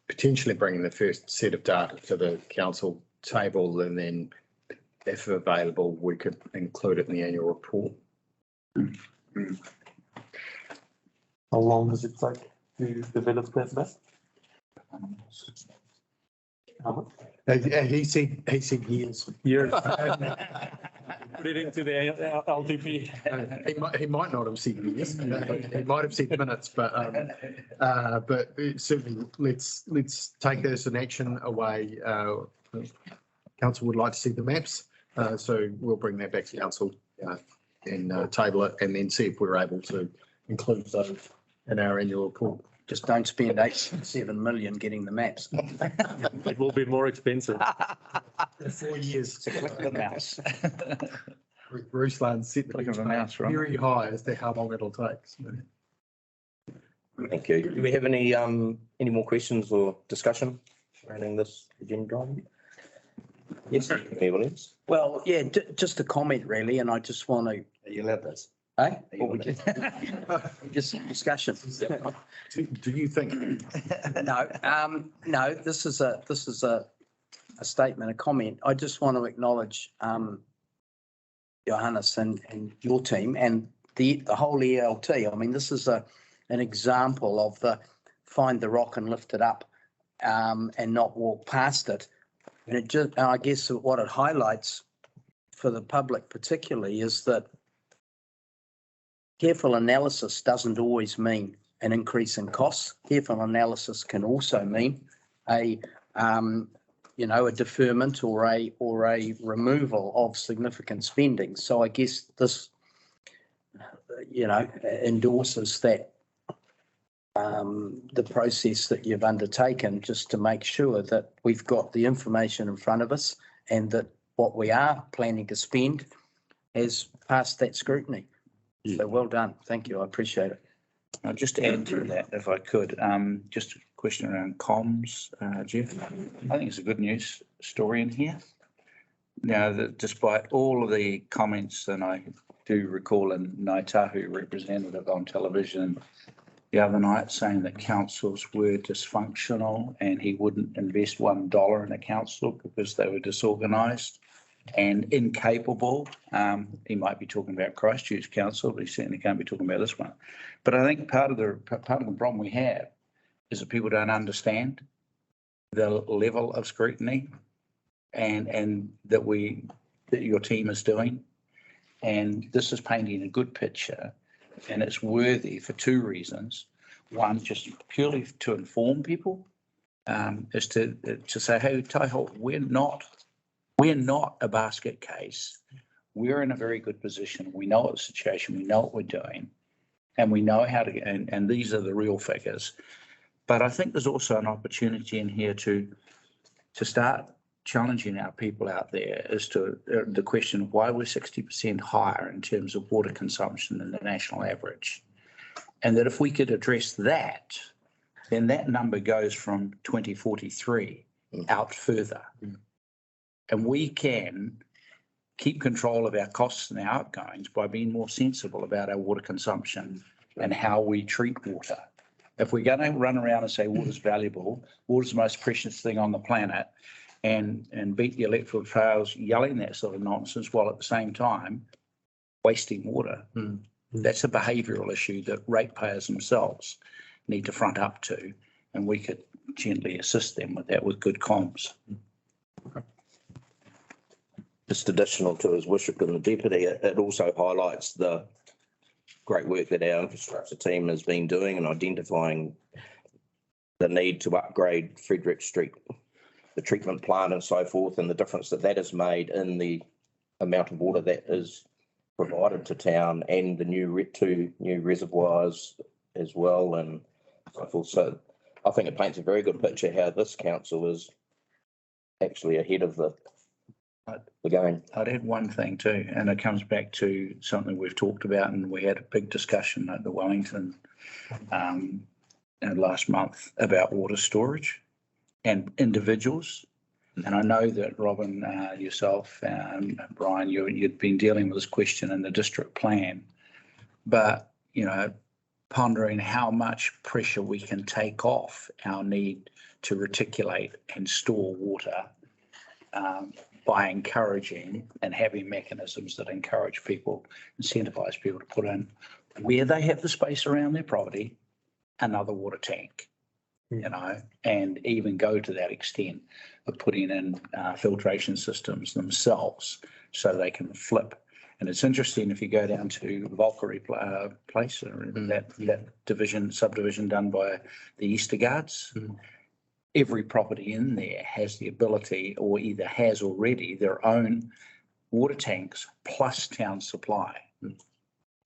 potentially bringing the first set of data to the council table, and then if available, we could include it in the annual report. How long does it take to develop that map? He said years. Years. Put it into the LDP. He might not have said years. He might have said minutes, but certainly let's take this an action away. Council would like to see the maps, so we'll bring that back to council and table it, and then see if we're able to include those in our annual report. Just don't spend 8.7 million getting the maps. It will be more expensive. 4 years. It's a click of the mouse. Ruslan set the Click of a mouse, right? very high as to how long it'll take. Thank you. Do we have any more questions or discussion surrounding this agenda item? Yes, Mayor Williams. Well, yeah, just a comment really, and I just want to, Are you allowed this? eh? Are you allowed this? Just discussion. Do you think? No, this is a statement, a comment. I just want to acknowledge Johannes and your team and the whole ELT. I mean, this is an example of the find the rock and lift it up and not walk past it. And and I guess what it highlights for the public particularly is that careful analysis doesn't always mean an increase in costs. Careful analysis can also mean a deferment or a removal of significant spending. So I guess this, endorses that the process that you've undertaken just to make sure that we've got the information in front of us and that what we are planning to spend has passed that scrutiny. So well done. Thank you. I appreciate it. I'll just add to that if I could, just a question around comms, Jeff. I think it's a good news story in here. Now, that despite all of the comments, and I do recall a Ngāi Tahu representative on television the other night saying that councils were dysfunctional and he wouldn't invest $1 in a council because they were disorganised and incapable. He might be talking about Christchurch Council, but he certainly can't be talking about this one. But I think part of the problem we have is that people don't understand the level of scrutiny and that your team is doing. And this is painting a good picture, and it's worthy for two reasons. One, just purely to inform people, is to say, hey, Taiho, we're not a basket case. We're in a very good position. We know the situation. We know what we're doing, and we know how to. And these are the real figures. But I think there's also an opportunity in here to start challenging our people out there as to the question of why we're 60% higher in terms of water consumption than the national average. And that if we could address that, then that number goes from 2043 out further. And we can keep control of our costs and our outgoings by being more sensible about our water consumption and how we treat water. If we're going to run around and say water's valuable, water's the most precious thing on the planet, and beat the electoral trails yelling that sort of nonsense while at the same time wasting water, that's a behavioural issue that ratepayers themselves need to front up to, and we could gently assist them with that with good comms. Just additional to his worship and the deputy, it also highlights the great work that our infrastructure team has been doing in identifying the need to upgrade Frederick Street, the treatment plant and so forth, and the difference that has made in the amount of water that is provided to town, and the two new reservoirs as well and so forth. So I think it paints a very good picture how this council is actually ahead of the game. I'd add one thing too, and it comes back to something we've talked about, and we had a big discussion at the Wellington last month about water storage and individuals. And I know that Robin, yourself, Brian, you'd been dealing with this question in the district plan, but pondering how much pressure we can take off our need to reticulate and store water by encouraging and having mechanisms that encourage people, incentivize people to put in where they have the space around their property, another water tank, you know, and even go to that extent of putting in filtration systems themselves so they can flip. And it's interesting if you go down to Valkyrie Place, that division, subdivision done by the Easter Guards. Every property in there has the ability, or either has already, their own water tanks plus town supply.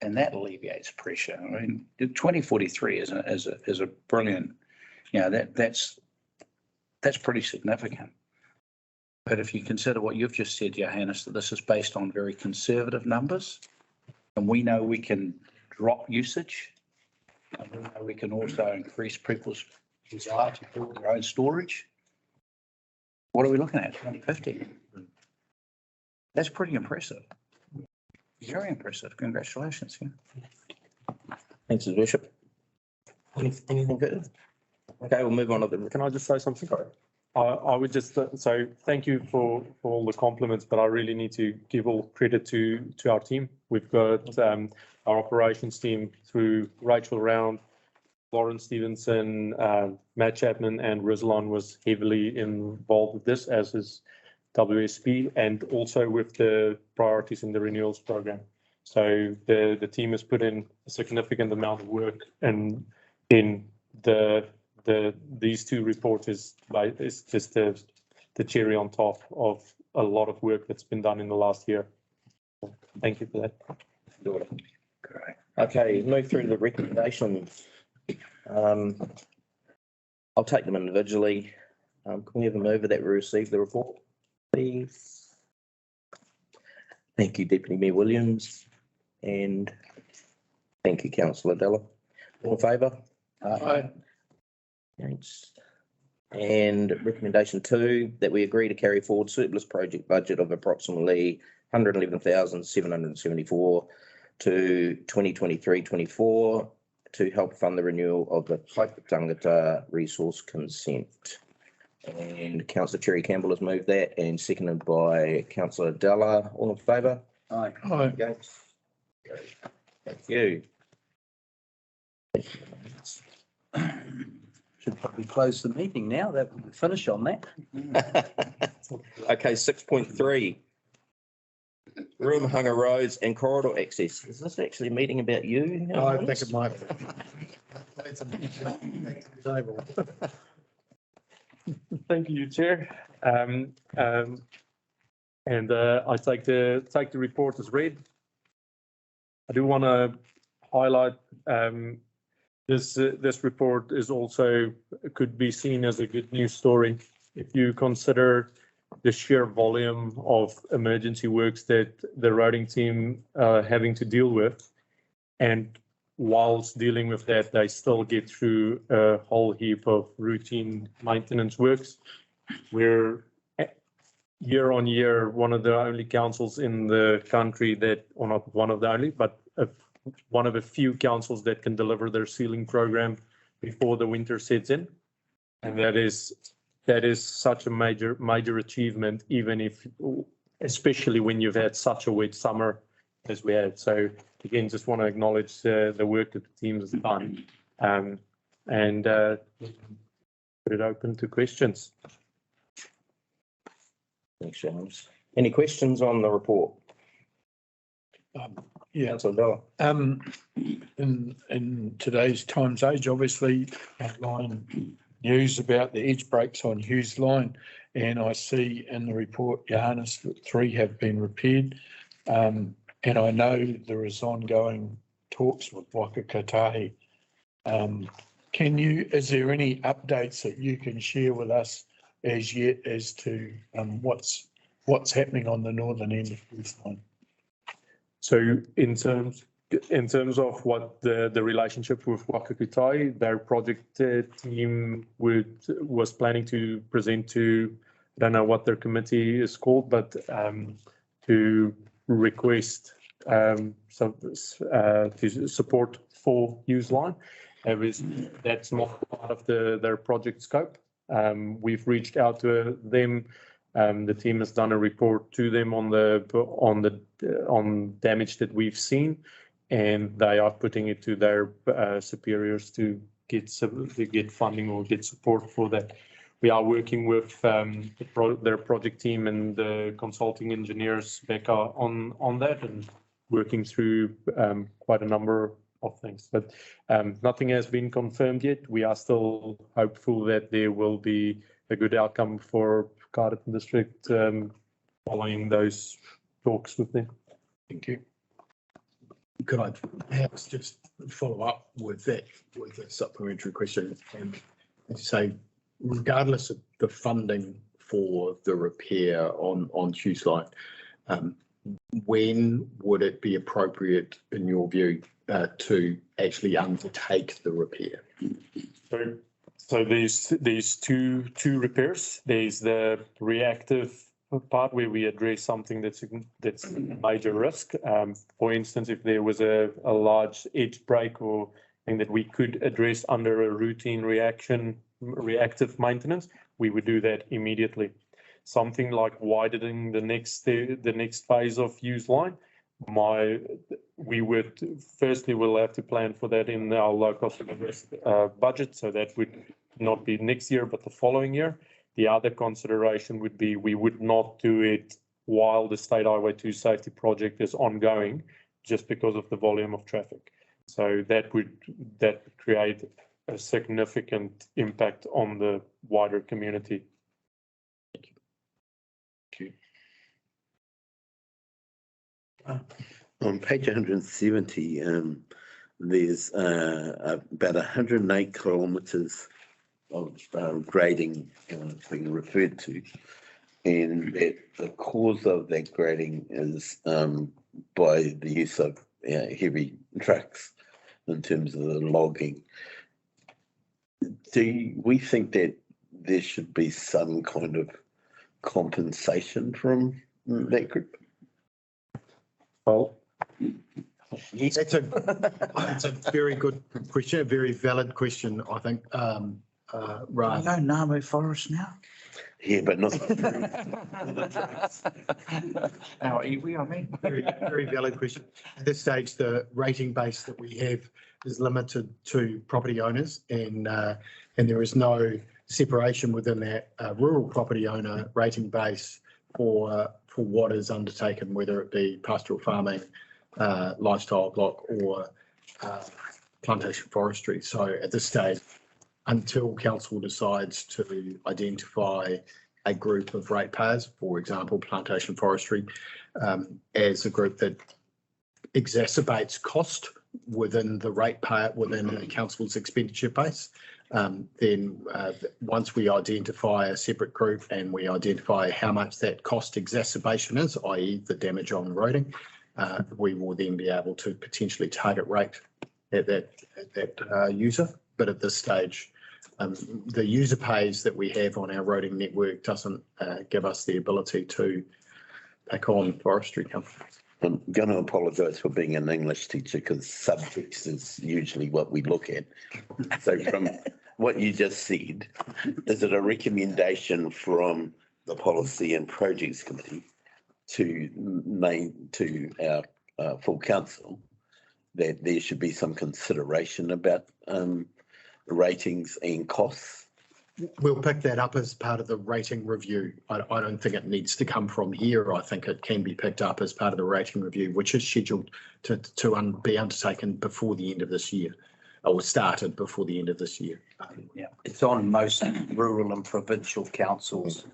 And that alleviates pressure. I mean, 2043 is a brilliant, you know, that's pretty significant. But if you consider what you've just said, Johannes, that this is based on very conservative numbers, and we know we can drop usage, and we know we can also increase people's desire to build their own storage. What are we looking at? 2050. That's pretty impressive. Very impressive. Congratulations. Yeah. Thanks, Bishop. Anything good? Okay, we'll move on to the. Can I just say something? I would just, so thank you for all the compliments, but I really need to give all credit to our team. We've got our operations team through Rachel Round, Lauren Stevenson, Matt Chapman, and Rizlan was heavily involved with this, as is WSP, and also with the priorities in the renewals program. So the team has put in a significant amount of work, and in these two reports is just the cherry on top of a lot of work that's been done in the last year. Thank you for that. Great. Okay, move through to the recommendations. I'll take them individually. Can we have a mover that we receive the report, please? Thank you, Deputy Mayor Williams, and thank you, Councillor Della. All in favour? Aye. Thanks. And recommendation 2, that we agree to carry forward surplus project budget of approximately 111,774 to 2023-24 to help fund the renewal of the Kaipapa Tangata resource consent. And Councillor Cherry Campbell has moved that, and seconded by Councillor Della. All in favour? Aye. Aye. Against? Thank you. Should probably close the meeting now that we finish on that. Okay, 6.3. Ruahanger roads and corridor access. Is this actually a meeting about you? I think it might. It's a table. Thank you, Chair. I take the report as read. I do want to highlight this report is also could be seen as a good news story if you consider the sheer volume of emergency works that the roading team are having to deal with, and whilst dealing with that, they still get through a whole heap of routine maintenance works. We're year on year one of the only councils in the country that, or not one of the only, but one of a few councils that can deliver their sealing program before the winter sets in. And that is such a major achievement, even if, especially when you've had such a wet summer as we had. So again, just want to acknowledge the work that the team has done, and put it open to questions. Thanks, James. Any questions on the report? Yeah. Councillor Della. In today's Times Age, obviously, online news about the edge breaks on Hughes Line, and I see in the report, Johannes, that 3 have been repaired. And I know there is ongoing talks with Waka Kotahi. Is there any updates that you can share with us as yet as to what's happening on the northern end of Hughes Line? So in terms of what the relationship with Waka Kotahi, their project team was planning to present to, I don't know what their committee is called, but to request to support for Useline. That's not part of their project scope. We've reached out to them. The team has done a report to them on damage that we've seen, and they are putting it to their superiors to get funding or get support for that. We are working with their project team and the consulting engineers, Becca, on that, and working through quite a number of things. But nothing has been confirmed yet. We are still hopeful that there will be a good outcome for Carterton District following those talks with them. Thank you. Could I perhaps just follow up with that, with a supplementary question? And say, regardless of the funding for the repair on Useline, when would it be appropriate, in your view, to actually undertake the repair? So there's two repairs. There's the reactive part where we address something that's a major risk. For instance, if there was a large edge break or thing that we could address under a routine reactive maintenance, we would do that immediately. Something like widening the next phase of Useline, we would firstly we'll have to plan for that in our low cost of risk budget, so that would not be next year but the following year. The other consideration would be we would not do it while the State Highway 2 safety project is ongoing, just because of the volume of traffic. So that would create a significant impact on the wider community. Thank you. On page 170, there's about 108 kilometres of grading being referred to, and that the cause of that grading is by the use of heavy trucks in terms of the logging. Do we think that there should be some kind of compensation from that group? Well, That's a very good question, a very valid question, I think. Ralph. No, Namu Forest now. Yeah, but not. Our iwi, I mean. Very valid question. At this stage, the rating base that we have is limited to property owners, and there is no separation within that rural property owner rating base for what is undertaken, whether it be pastoral farming, lifestyle block, or plantation forestry. So at this stage, until council decides to identify a group of ratepayers, for example, plantation forestry, as a group that exacerbates cost within the ratepayer, within the council's expenditure base, then once we identify a separate group and we identify how much that cost exacerbation is, i.e. the damage on roading, we will then be able to potentially target rate at that user. But at this stage, the user pays that we have on our roading network doesn't give us the ability to take on forestry companies. I'm going to apologise for being an English teacher, because subtext is usually what we look at. So from what you just said, is it a recommendation from the Policy and Projects Committee to our full council that there should be some consideration about ratings and costs? We'll pick that up as part of the rating review. I don't think it needs to come from here. I think it can be picked up as part of the rating review, which is scheduled to be undertaken before the end of this year, or started before the end of this year. Yeah, it's on most rural and provincial councils'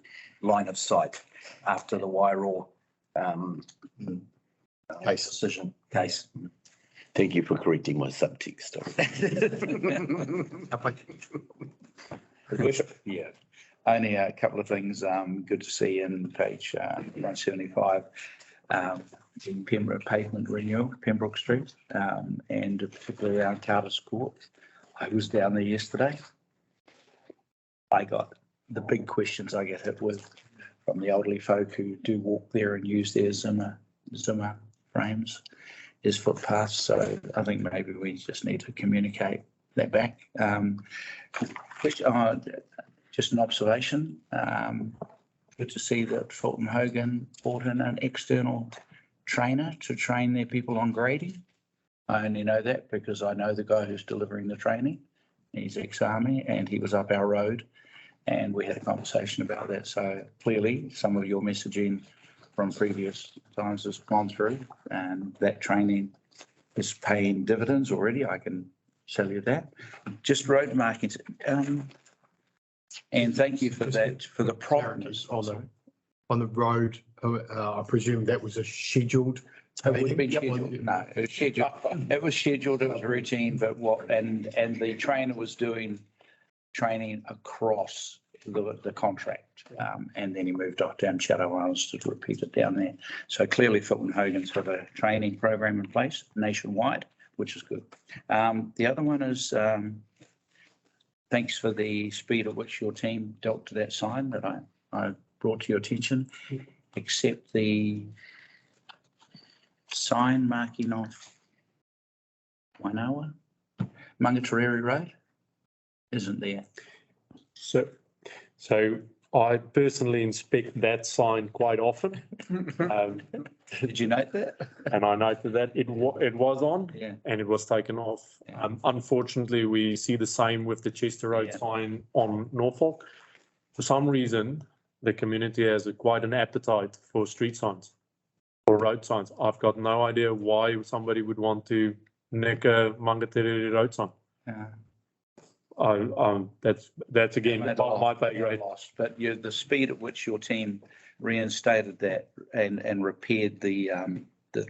line of sight after the Wairau decision case. Thank you for correcting my subtext. Yeah, only a couple of things. Good to see in page 175, in Pembroke pavement renewal, Pembroke Street, and particularly around Carter's Court. I was down there yesterday. I got the big questions I get hit with from the elderly folk who do walk there and use their Zimmer frames. is footpaths. So I think maybe we just need to communicate that back. Just an observation. Good to see that Fulton Hogan brought in an external trainer to train their people on grading. I only know that because I know the guy who's delivering the training. He's ex-army and he was up our road and we had a conversation about that. So clearly some of your messaging from previous times has gone through and that training is paying dividends already. I can tell you that. Just road markings. And thank you for that, for the promptness. On the road, I presume that was a scheduled. It would be scheduled. No, it was scheduled. It was scheduled. It was routine, but and the trainer was doing training across the contract. And then he moved off down Shadow Islands to repeat it down there. So clearly Fulton Hogan's got a training program in place nationwide, which is good. The other one is, thanks for the speed at which your team dealt to that sign that I brought to your attention, except the sign marking off Wainawa, Mangatariri Road isn't there. So I personally inspect that sign quite often. Did you note that? And I noted that it was on Yeah. and it was taken off. Yeah. Unfortunately, we see the same with the Chester Road Yeah. sign on Norfolk. For some reason, the community has quite an appetite for street signs or road signs. I've got no idea why somebody would want to nick a Mangatariri road sign. That's again my pay grade. But the speed at which your team reinstated that and repaired the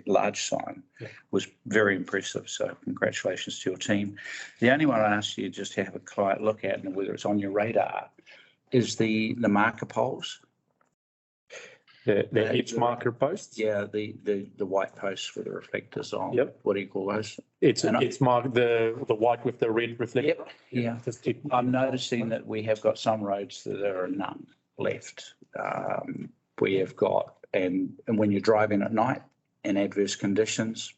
large sign was very impressive. So congratulations to your team. The only one I asked you just to have a quiet look at, and whether it's on your radar, is the marker poles. The each marker posts. Yeah, the white posts with the reflectors on. Yep. What do you call those? It's marked the white with the red reflector. Yeah. I'm noticing that we have got some roads that there are none left. We have got, and when you're driving at night in adverse conditions,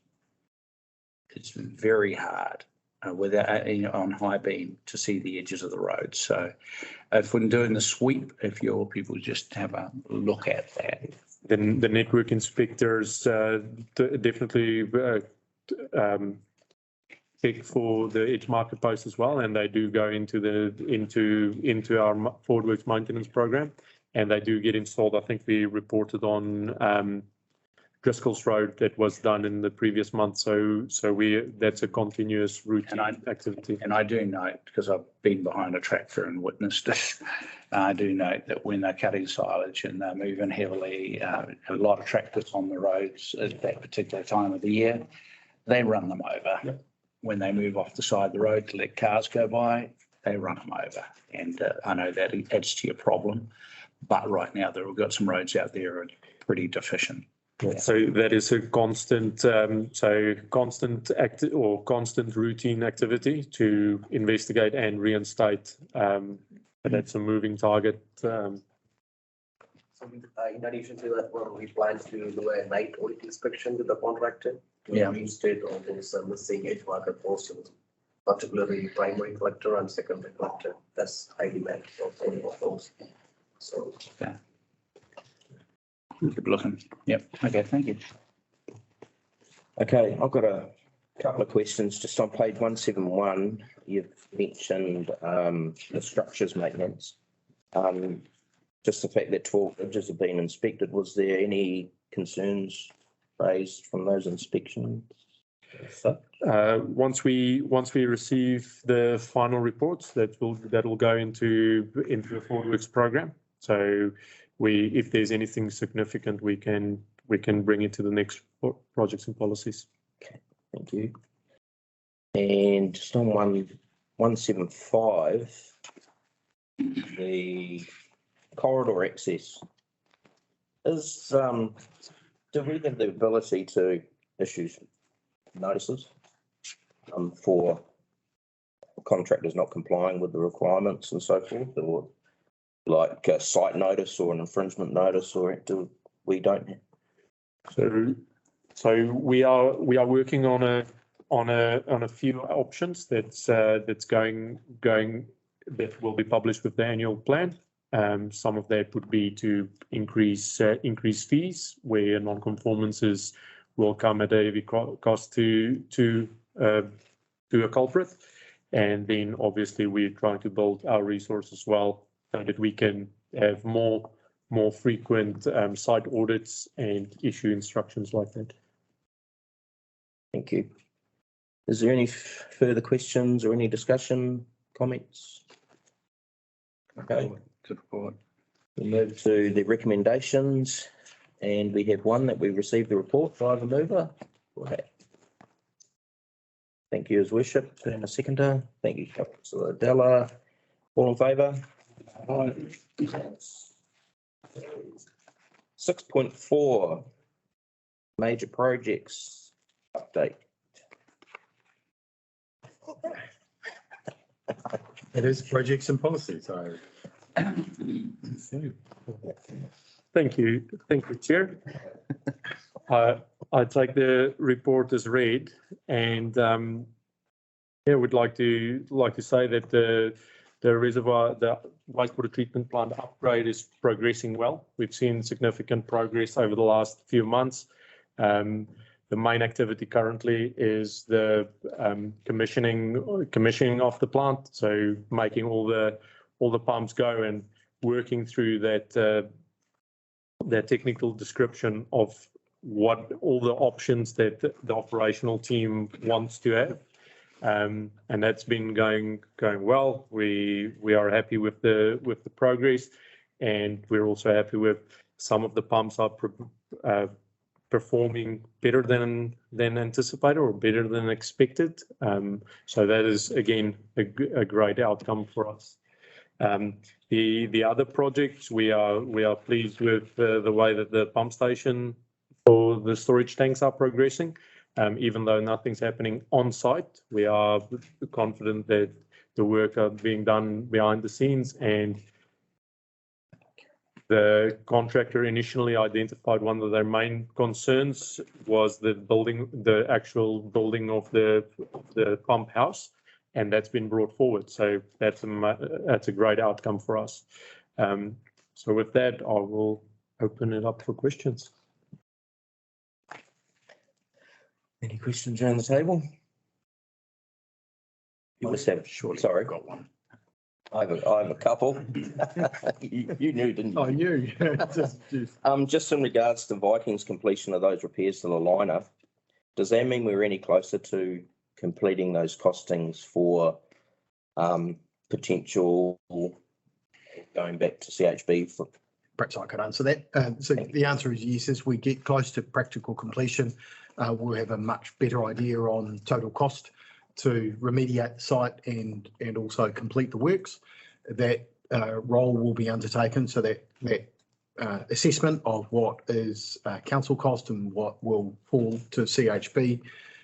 it's very hard without on high beam to see the edges of the road. So if we're doing the sweep, if your people just have a look at that. Then the network inspectors definitely check for the edge marker post as well, and they do go into our Forward Works maintenance program, and they do get installed. I think we reported on Driscoll's Road that was done in the previous month. So that's a continuous routine activity. And I do note, because I've been behind a tractor and witnessed it, I do note that when they're cutting silage and they're moving heavily, a lot of tractors on the roads at that particular time of the year, they run them over. Yep. When they move off the side of the road to let cars go by, they run them over. And I know that adds to your problem. But right now, we've got some roads out there that are pretty deficient. Yeah. So that is a constant constant routine activity to investigate and reinstate. But that's a moving target. In addition to that, one, we plan to do a night audit inspection with the contractor to reinstate all those missing edge marker posts, particularly primary collector and secondary collector. That's high demand for any of those. So. Yeah. Keep looking. Yep. Okay. Thank you. Okay, I've got a couple of questions just on page 171. You've mentioned the structures maintenance. Just the fact that 12 bridges have been inspected, was there any concerns raised from those inspections? Once we receive the final reports, that will go into the Forward Works program. So if there's anything significant, we can bring it to the next projects and policies. Okay, thank you. And just on 175, the corridor access is, do we have the ability to issue notices for contractors not complying with the requirements and so forth, or like a site notice or an infringement notice, or do we don't have? So we are working on a few options that's going that will be published with the annual plan. Some of that would be to increase fees where non-conformances will come at a heavy cost to a culprit. And then obviously we're trying to build our resource as well so that we can have more frequent site audits and issue instructions like that. Thank you. Is there any further questions or any discussion, comments? Okay, we move to the recommendations and we have one that we received the report by the mover. Okay. Thank you, His Worship, and a seconder. Thank you, Councillor Della. All in favour? 6.4, major projects update. It is projects and policy, so. Thank you, Chair. I take the report as read, and yeah, would like to say that the reservoir, the wastewater treatment plant upgrade is progressing well. We've seen significant progress over the last few months. The main activity currently is the commissioning of the plant, so making all the pumps go and working through that technical description of what all the options that the operational team wants to have. And that's been going well. We are happy with the progress, and we're also happy with some of the pumps are performing better than anticipated or better than expected. So that is again a great outcome for us. The other projects, we are pleased with the way that the pump station for the storage tanks are progressing. Even though nothing's happening on site, we are confident that the work are being done behind the scenes, and the contractor initially identified one of their main concerns was the actual building of the pump house, and that's been brought forward. So that's a great outcome for us. So with that, I will open it up for questions. Any questions around the table? You must have, sorry. Got one. I have a couple. You knew, didn't you? I knew. Just in regards to Vikings completion of those repairs to the liner, does that mean we're any closer to completing those costings for potential going back to CHB for? Perhaps I could answer that. So the answer is yes. As we get close to practical completion, we'll have a much better idea on total cost to remediate the site and also complete the works. That role will be undertaken, so that assessment of what is council cost and what will fall to CHB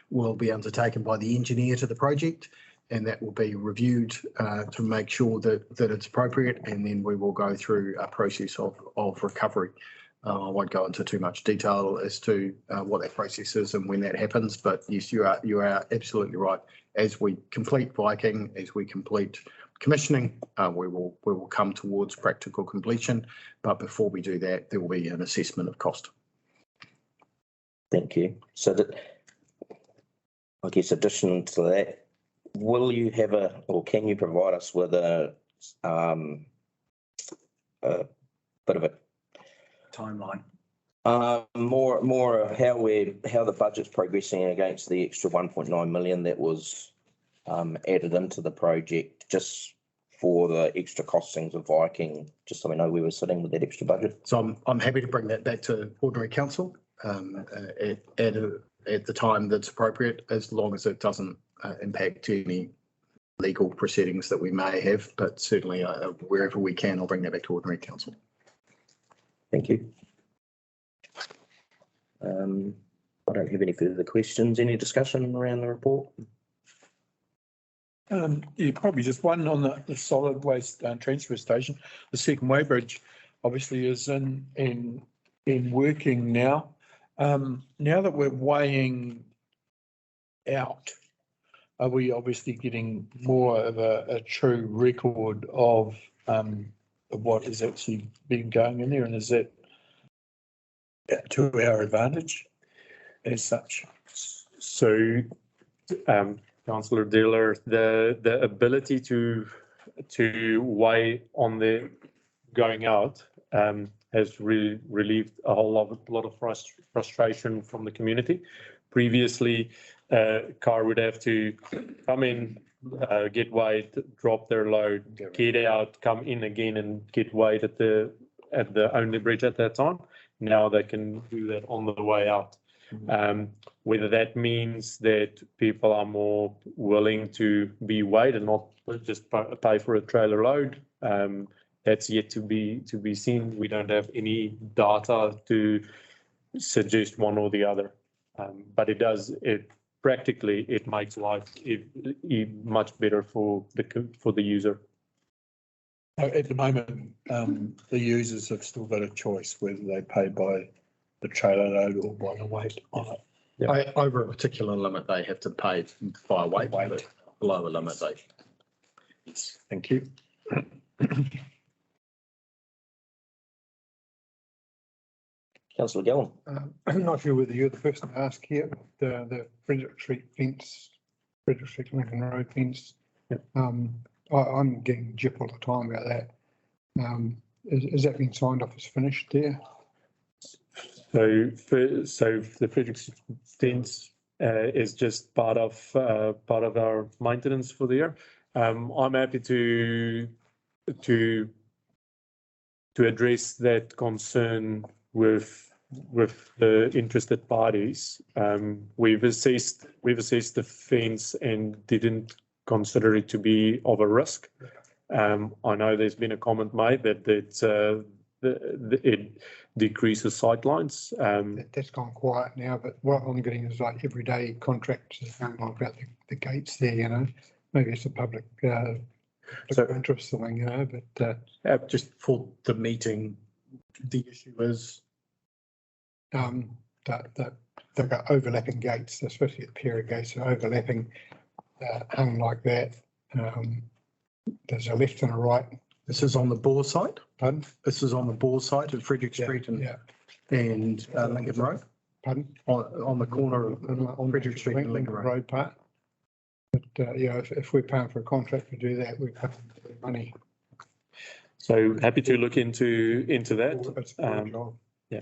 will be undertaken by the engineer to the project, and that will be reviewed to make sure that it's appropriate, and then we will go through a process of recovery. I won't go into too much detail as to what that process is and when that happens, but yes, you are absolutely right. As we complete Viking, as we complete commissioning, we will come towards practical completion. But before we do that, there will be an assessment of cost. Thank you. So that, I guess, addition to that, will you have or can you provide us with a bit of a Timeline. More how the budget's progressing against the extra 1.9 million that was added into the project just for the extra costings of Viking, just so we know we were sitting with that extra budget. So I'm happy to bring that back to ordinary council at the time that's appropriate, as long as it doesn't impact any legal proceedings that we may have. But certainly wherever we can, I'll bring that back to ordinary council. Thank you. I don't have any further questions. Any discussion around the report? Yeah, probably just one on the solid waste transfer station. The second weighbridge obviously is in working now. Now that we're weighing out, are we obviously getting more of a true record of what has actually been going in there, and is that to our advantage as such? So, Councillor Diller, the ability to weigh on the going out has really relieved a lot of frustration from the community. Previously, car would have to come in, get weighed, drop their load, get out, come in again and get weighed at the only bridge at that time. Now they can do that on the way out. Whether that means that people are more willing to be weighed and not just pay for a trailer load, that's yet to be seen. We don't have any data to suggest one or the other, but it practically makes life much better for the user. At the moment, the users have still got a choice whether they pay by the trailer load or by the weight on it. Yeah. Over a particular limit, they have to pay by weight, but below a limit, they. Yes, thank you. Councillor Gillon. I'm not sure whether you're the person to ask here, but the Frederick Street fence, Frederick Street Lincoln Road fence. Yep. I'm getting jip all the time about that. Has that been signed off as finished there? So the Frederick fence is just part of our maintenance for the year. I'm happy to address that concern with the interested parties. We've assessed the fence and didn't consider it to be of a risk. I know there's been a comment made that it decreases sightlines. That's gone quiet now, but what I'm getting is like everyday contractors going on about the gates there, you know. Maybe it's a public interest thing, you know, but Just for the meeting, the issue is. that they've got overlapping gates, especially the pair of gates are overlapping, hung like that. There's a left and a right. This is on the Boar site. Pardon? This is on the Boar site at Frederick Street and Lincoln Road. Pardon? On the corner of on Frederick Street and Lincoln Road. part. But if we're paying for a contract to do that, we're paying money. So happy to look into that. It's a good job. Yeah.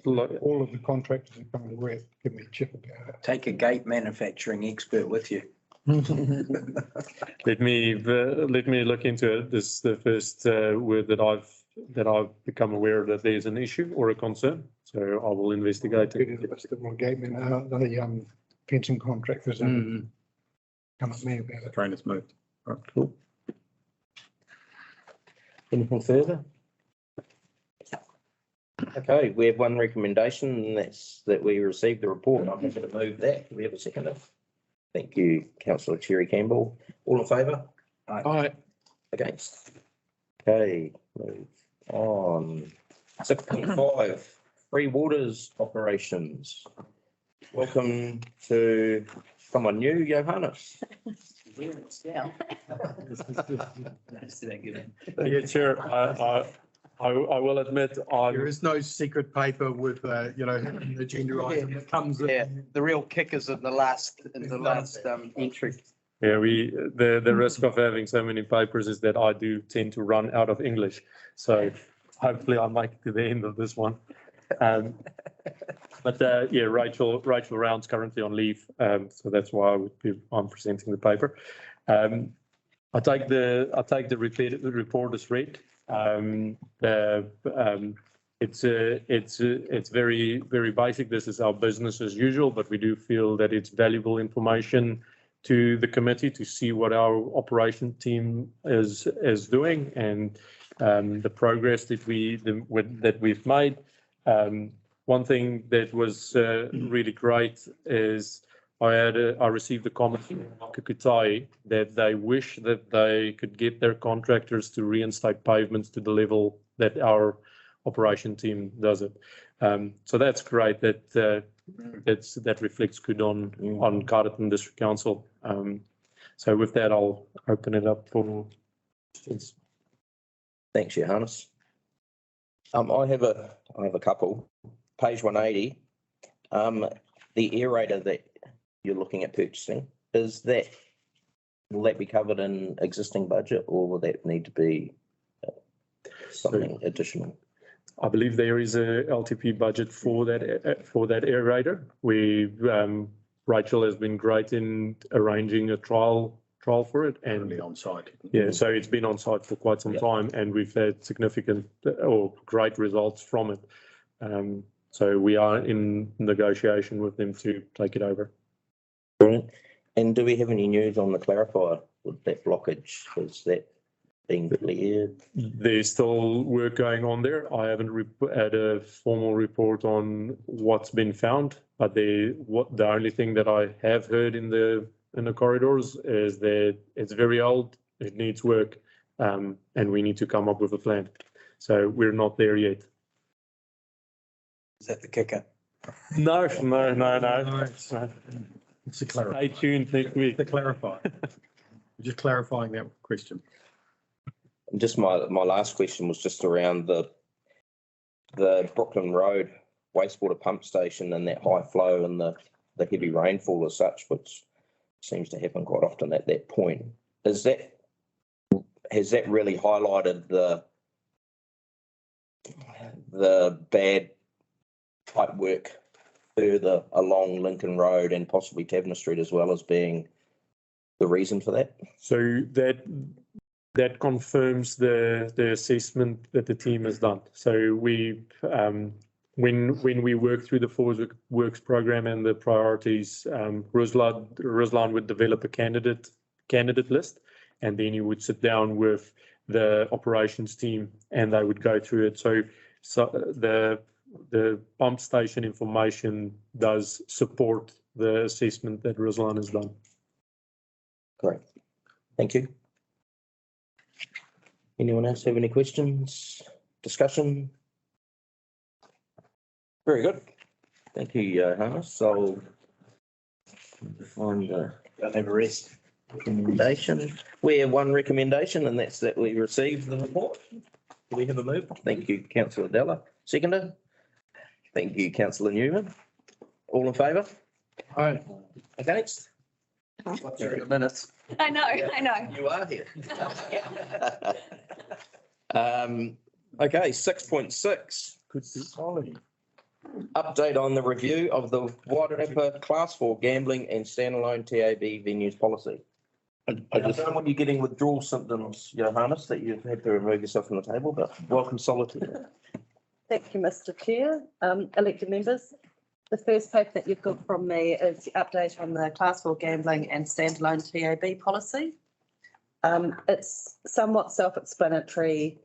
All of the contractors that come to work give me a chip about it. Take a gate manufacturing expert with you. Let me look into it. This is the first word that I've become aware that there's an issue or a concern. So I will investigate it. The gate man, the fencing contractors come at me about it. Train has moved. Right, cool. Anything further? Okay, we have one recommendation, and that's that we received the report. I'm going to move that. Do we have a seconder? Thank you, Councillor Cherry Campbell. All in favour? Aye. Against? Okay, move on. 6.5, Free Waters Operations. Welcome to someone new, Johannes. Yeah, Chair, I will admit, There is no secret paper with, an agenda item that comes in. Yeah, the real kickers in the last entry. Yeah, the risk of having so many papers is that I do tend to run out of English. So hopefully I make it to the end of this one. But Rachel Round's currently on leave, so that's why I'm presenting the paper. I take the report as read. It's very basic. This is our business as usual, but we do feel that it's valuable information to the committee to see what our operation team is doing and the progress that we've made. One thing that was really great is I received a comment from Kukutai that they wish that they could get their contractors to reinstate pavements to the level that our operation team does it. So that's great that that reflects good on Carterton District Council. So with that, I'll open it up for questions. Thanks, Johannes. I have a couple. Page 180. The aerator that you're looking at purchasing, will that be covered in existing budget, or will that need to be something additional? I believe there is a LTP budget for that aerator. Rachel has been great in arranging a trial for it, and Only on site. yeah, so it's been on site for quite some time, and we've had significant or great results from it. So we are in negotiation with them to take it over. Brilliant. And do we have any news on the clarifier with that blockage? Has that been cleared? There's still work going on there. I haven't had a formal report on what's been found, but the only thing that I have heard in the corridors is that it's very old, it needs work, and we need to come up with a plan. So we're not there yet. Is that the kicker? No. It's a clarify. Stay tuned next week. To clarify. Just clarifying that question. And just my last question was just around the Brooklyn Road wastewater pump station and that high flow and the heavy rainfall as such, which seems to happen quite often at that point. Has that really highlighted the bad pipe work further along Lincoln Road and possibly Taverner Street as well as being the reason for that? So that confirms the assessment that the team has done. So we when we work through the Forward Works program and the priorities, Ruslan would develop a candidate list, and then you would sit down with the operations team and they would go through it. So the pump station information does support the assessment that Ruslan has done. Great. Thank you. Anyone else have any questions? Discussion? Very good. Thank you, Johannes. So find the recommendation. We have one recommendation, and that's that we receive the report. Do we have a move? Thank you, councillor Della. Seconder? Thank you, councillor Newman. All in favour? Aye. Against? Minutes. I know. You are here. Okay, 6.6. Good quality. Update on the review of the Wairarapa Class 4 gambling and standalone TAB venues policy. I don't know when you're getting withdrawal symptoms, Johannes, that you've had to remove yourself from the table, but welcome solitude. Thank you, Mr. Chair. Elected members, the first paper that you've got from me is the update on the Class 4 gambling and standalone TAB policy. It's somewhat self-explanatory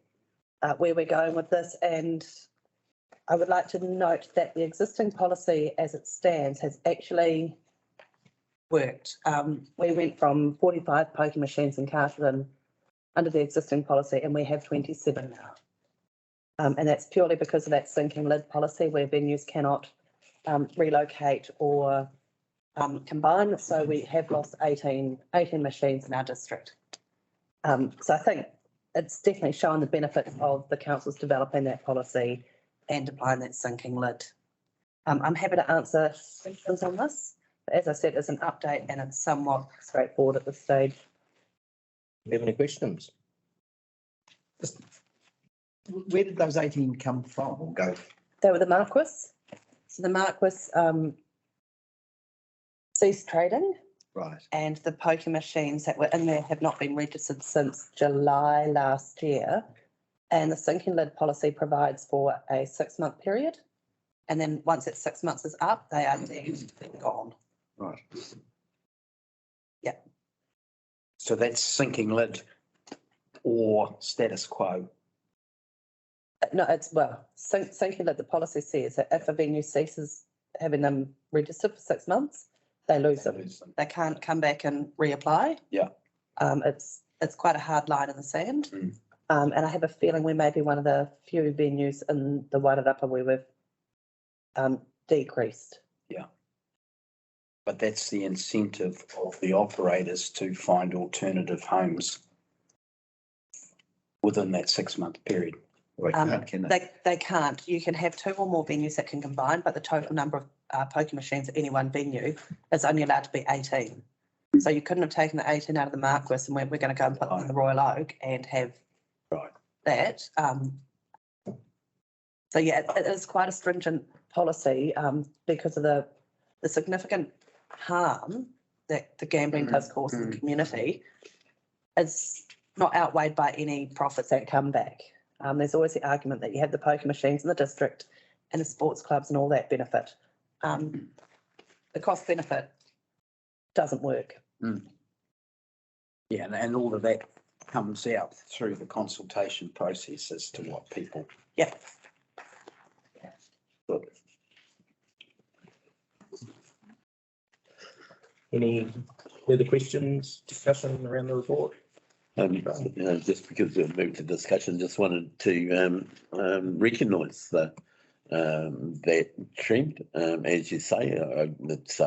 where we're going with this, and I would like to note that the existing policy as it stands has actually worked. We went from 45 poker machines in Carterton under the existing policy, and we have 27 now. And that's purely because of that sinking lid policy where venues cannot relocate or combine. So we have lost 18 machines in our district. So I think it's definitely shown the benefits of the councils developing that policy and applying that sinking lid. I'm happy to answer questions on this. But as I said, it's an update and it's somewhat straightforward at this stage. Do you have any questions? Where did those 18 come from or go? They were the Marquis. So the Marquis ceased trading. Right. And the poker machines that were in there have not been registered since July last year. And the sinking lid policy provides for a 6-month period. And then once that 6 months is up, they are deemed gone. Right. Yeah. So that's sinking lid or status quo. No, it's sinking lid, the policy says that if a venue ceases having them registered for 6 months, they lose them. They can't come back and reapply. Yeah. It's quite a hard line in the sand. And I have a feeling we may be one of the few venues in the Wairarapa where we've decreased. But that's the incentive of the operators to find alternative homes within that 6-month period. They can't. You can have 2 or more venues that can combine, but the total number of poker machines at any one venue is only allowed to be 18. So you couldn't have taken the 18 out of the Marquis and we're going to go and put them in the Royal Oak and have that. So yeah, it is quite a stringent policy because of the significant harm that the gambling does cause in the community is not outweighed by any profits that come back. There's always the argument that you have the poker machines in the district and the sports clubs and all that benefit. The cost benefit doesn't work. Yeah, and all of that comes out through the consultation process as to what people. Yeah. Any further questions, discussion around the report? Just because we've moved to discussion, just wanted to recognise that trend. As you say, it's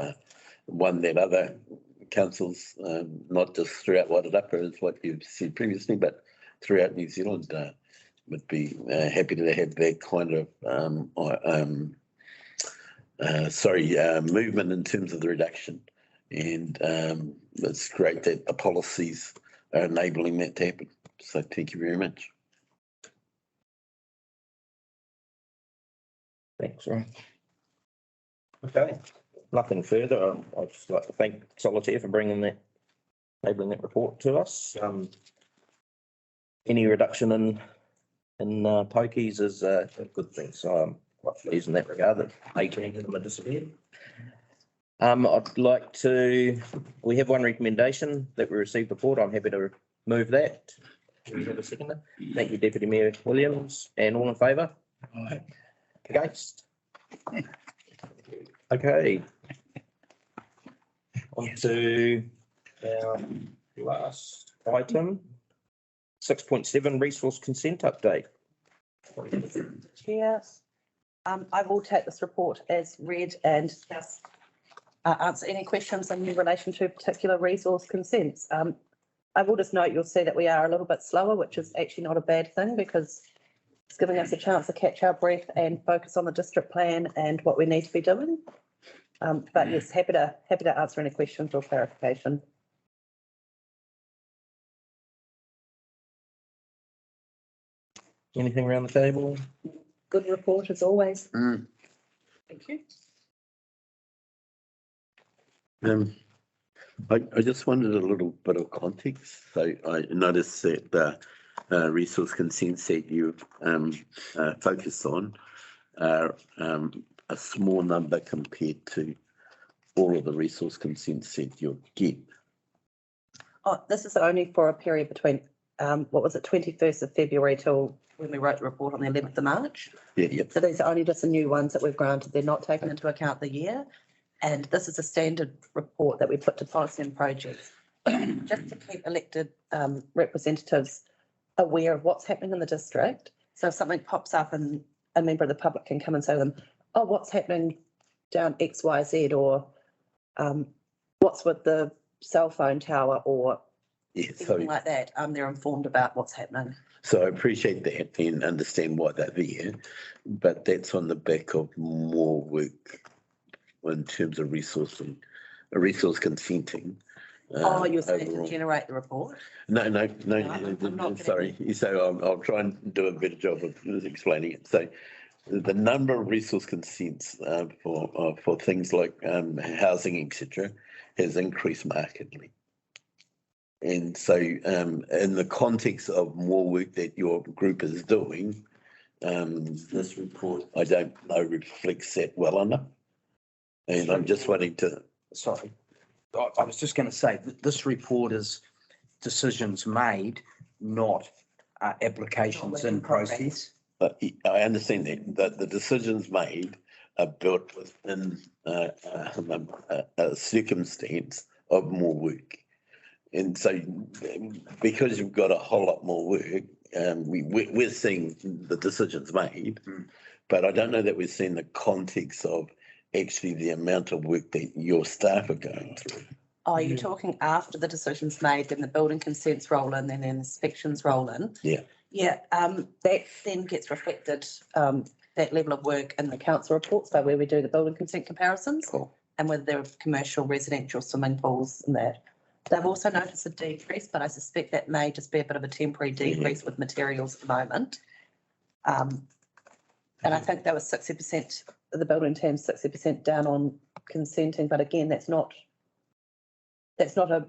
one that other councils, not just throughout Wairarapa, as what you've said previously, but throughout New Zealand, would be happy to have that kind of movement in terms of the reduction. And it's great that the policies are enabling that to happen. So thank you very much. Thanks, Ryan. Okay, nothing further. I'd just like to thank Solitaire for bringing that, enabling that report to us. Any reduction in pokies is a good thing, so I'm quite pleased in that regard that 18 of them are disappeared. I'd like to, we have one recommendation that we received before. I'm happy to move that. Do we have a seconder? Thank you, Deputy Mayor Williams. And all in favour? Aye. Against? Okay. On to our last item, 6.7 resource consent update. Chair, I will take this report as read and just answer any questions in relation to particular resource consents. I will just note, you'll see that we are a little bit slower, which is actually not a bad thing because it's giving us a chance to catch our breath and focus on the district plan and what we need to be doing. But yes, happy to answer any questions or clarification. Anything around the table? Good report as always. Thank you. I just wanted a little bit of context. So I noticed that the resource consents that you've focused on are a small number compared to all of the resource consents that you'll get. Oh, this is only for a period between, what was it, 21st of February till when we wrote the report on the 11th of March. Yeah. So these are only just the new ones that we've granted. They're not taken into account the year. And this is a standard report that we put to policy and projects, just to keep elected representatives aware of what's happening in the district. So if something pops up and a member of the public can come and say to them, oh, what's happening down XYZ, or what's with the cell phone tower, or anything like that, they're informed about what's happening. So I appreciate that and understand why they're there, but that's on the back of more work in terms of resource consenting. You're saying to generate the report? No, I'm not sorry. So I'll try and do a better job of explaining it. So the number of resource consents for things like housing, etc., has increased markedly. And so in the context of more work that your group is doing, this report, I don't know, reflects that well enough. And I'm just wanting to. Sorry, I was just going to say that this report is decisions made, not applications in process. I understand that the decisions made are built within a circumstance of more work. And so because you've got a whole lot more work, we're seeing the decisions made, but I don't know that we're seeing the context of actually the amount of work that your staff are going through. Are you talking after the decision's made, then the building consents roll in, then the inspections roll in? Yeah. Yeah, that then gets reflected, that level of work in the council reports, so where we do the building consent comparisons. Cool. And whether they're commercial, residential, swimming pools and that. They've also noticed a decrease, but I suspect that may just be a bit of a temporary decrease with materials at the moment. And I think there was 60%, the building team's 60% down on consenting, but again, that's not a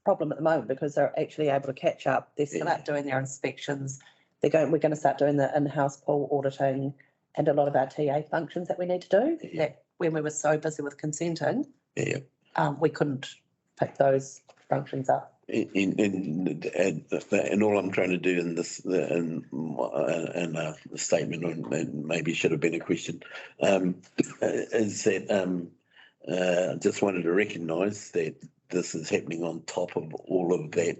problem at the moment because they're actually able to catch up. They're still out doing their inspections. We're going to start doing the in-house pool auditing and a lot of our TA functions that we need to do. That when we were so busy with consenting, we couldn't pick those functions up. And all I'm trying to do in this, in the statement, and maybe should have been a question, is that I just wanted to recognise that this is happening on top of all of that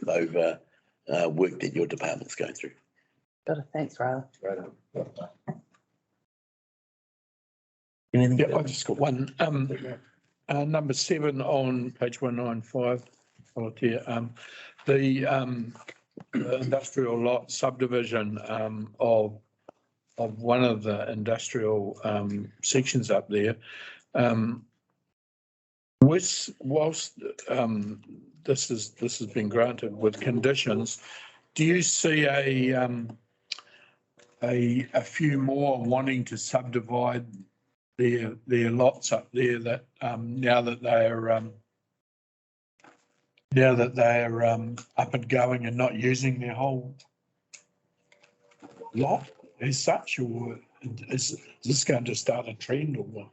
over work that your department's going through. Good, thanks, Riley. Yeah, I just got one. Number 7 on page 195, Volunteer. The industrial lot subdivision of one of the industrial sections up there. Whilst this has been granted with conditions, do you see a few more wanting to subdivide their lots up there that now that they're up and going and not using their whole lot as such, or is this going to start a trend or what?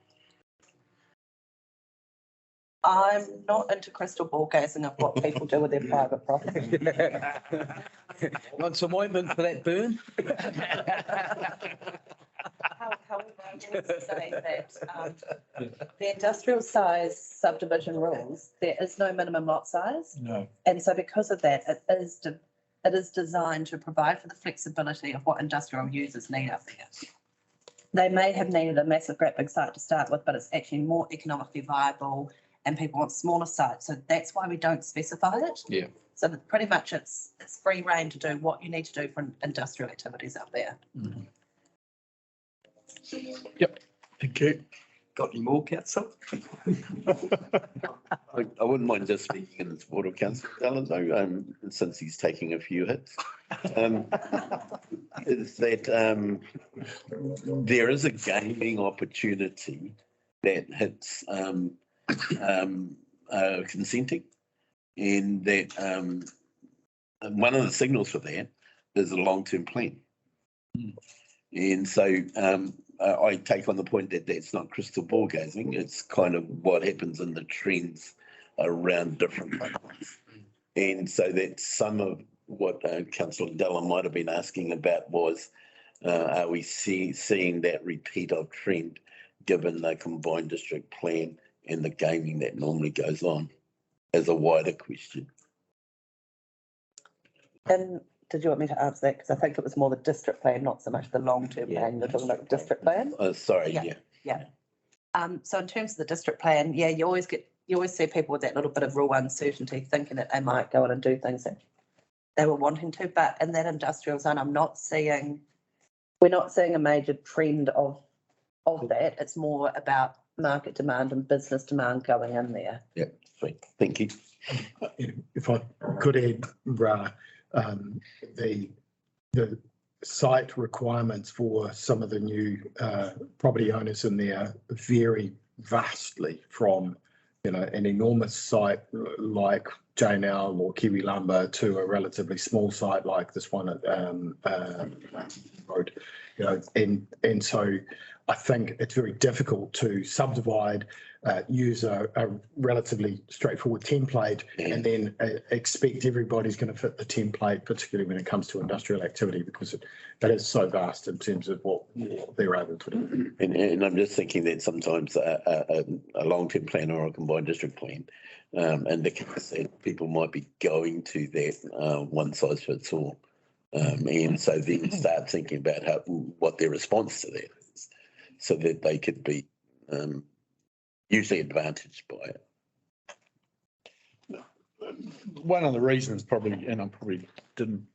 I'm not into crystal ball gazing of what people do with their private property. Want some ointment for that burn? However, I would say that the industrial size subdivision rules, there is no minimum lot size. No. And so because of that, it is designed to provide for the flexibility of what industrial users need up there. They may have needed a massive, great big site to start with, but it's actually more economically viable and people want smaller sites. So that's why we don't specify it. Yeah. So that pretty much it's free reign to do what you need to do for industrial activities up there. Mm-hmm. Yep, thank you. Got any more, council? I wouldn't mind just speaking in the support of Councillor Allen, though, since he's taking a few hits. Is that there is a gaming opportunity that hits consenting, and that one of the signals for that is a long-term plan. And so I take on the point that that's not crystal ball gazing. It's kind of what happens in the trends around different countries. And so that's some of what Councillor Della might have been asking about was, are we seeing that repeat of trend given the combined district plan and the gaming that normally goes on, as a wider question? And did you want me to answer that? Because I think it was more the district plan, not so much the long-term plan. You're talking about the district plan? Sorry, Yeah. So in terms of the district plan, you always see people with that little bit of real uncertainty thinking that they might go in and do things that they were wanting to, but in that industrial zone, we're not seeing a major trend of that. It's more about market demand and business demand going in there. Yeah, sweet. Thank you. If I could add, Ra, the site requirements for some of the new property owners in there vary vastly from, an enormous site like J&L or Kiwi Lumber to a relatively small site like this one at Road. And so I think it's very difficult to subdivide, use a relatively straightforward template and then expect everybody's going to fit the template, particularly when it comes to industrial activity, because that is so vast in terms of what they're able to do. And I'm just thinking that sometimes a long-term plan or a combined district plan, and the case that people might be going to that one size fits all And so then start thinking about what their response to that is, so that they could be usually advantaged by it. One of the reasons probably, and I probably didn't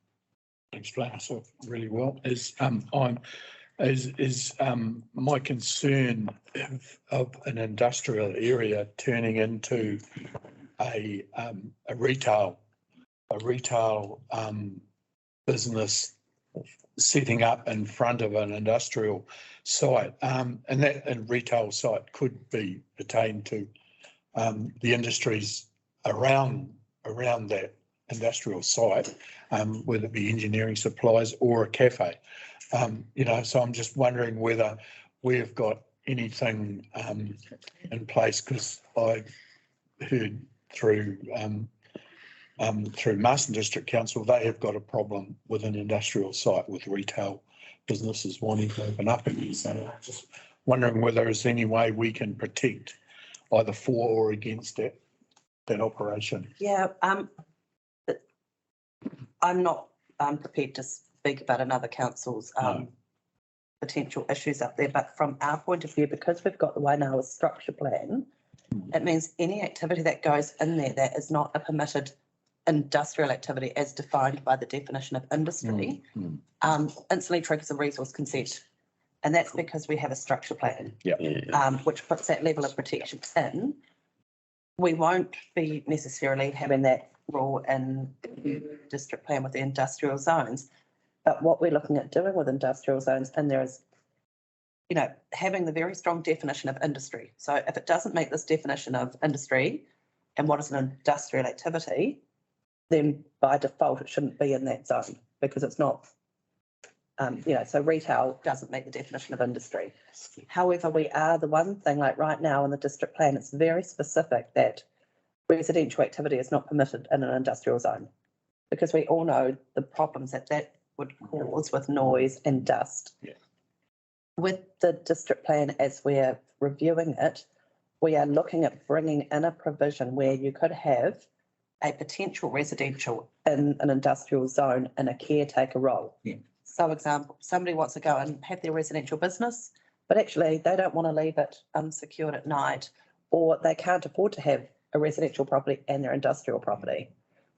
explain myself really well, is my concern of an industrial area turning into a retail business setting up in front of an industrial site. And that retail site could be pertained to the industries around that industrial site, whether it be engineering supplies or a cafe. So I'm just wondering whether we've got anything in place, because I heard through Marsden District Council, they have got a problem with an industrial site with retail businesses wanting to open up again. So I'm just wondering whether there's any way we can protect either for or against that operation. Yeah, I'm not prepared to speak about another council's potential issues up there, but from our point of view, because we've got the Wainawa structure plan, it means any activity that goes in there that is not a permitted industrial activity as defined by the definition of industry, instantly triggers a resource consent. And that's because we have a structure plan, which puts that level of protection in. We won't be necessarily having that rule in the district plan with the industrial zones. But what we're looking at doing with industrial zones, and there is, having the very strong definition of industry. So if it doesn't meet this definition of industry and what is an industrial activity, then by default, it shouldn't be in that zone, because it's not, so retail doesn't meet the definition of industry. However, we are the one thing, like right now in the district plan, it's very specific that residential activity is not permitted in an industrial zone, because we all know the problems that would cause with noise and dust. Yeah. With the district plan, as we're reviewing it, we are looking at bringing in a provision where you could have a potential residential in an industrial zone in a caretaker role. Yeah. So example, somebody wants to go and have their residential business, but actually they don't want to leave it unsecured at night, or they can't afford to have a residential property and their industrial property,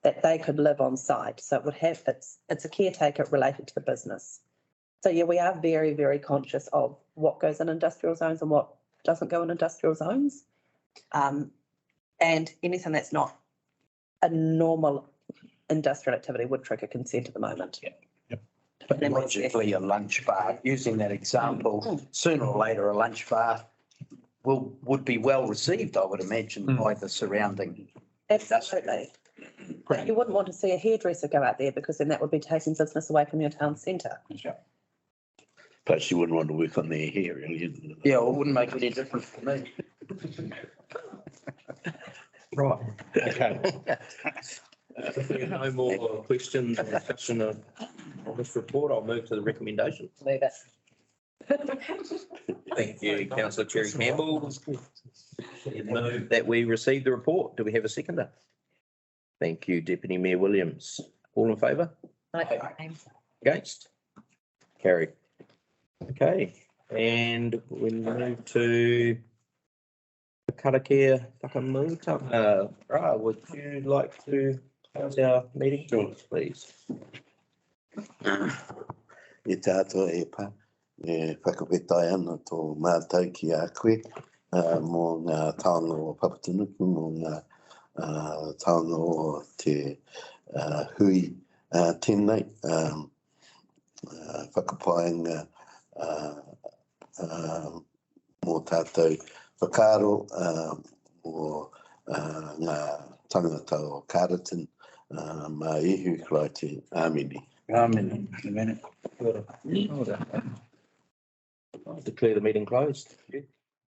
that they could live on site. So it would have, it's a caretaker related to the business. So yeah, we are very, very conscious of what goes in industrial zones and what doesn't go in industrial zones. And anything that's not a normal industrial activity would trigger consent at the moment. Yeah. But logically, a lunch bar, using that example, sooner or later, a lunch bar would be well received, I would imagine, by the surrounding. Absolutely. But you wouldn't want to see a hairdresser go out there, because then that would be taking business away from your town centre. Plus, you wouldn't want to work on their hair, really. Yeah, it wouldn't make any difference to me. Right. Okay. If there are no more questions or discussion on this report, I'll move to the recommendation. Move it. Thank you, councillor Cherry Campbell. Move that we receive the report. Do we have a seconder? Thank you, Deputy Mayor Williams. All in favour? Against? Carried. Okay, and we move to the Karakia Whakamuta. Ra, would you like to close our meeting, please? E tātou e pā, e whakawhetai ana tō mātou ki a koe, mō ngā taonga o Papatunuku, mō ngā taonga o te hui tēnei, whakapaenga mō tātou whakaro mō ngā tangata o Karatin, mā ihu krai te āmini. Amen. Amen. I'll declare the meeting closed.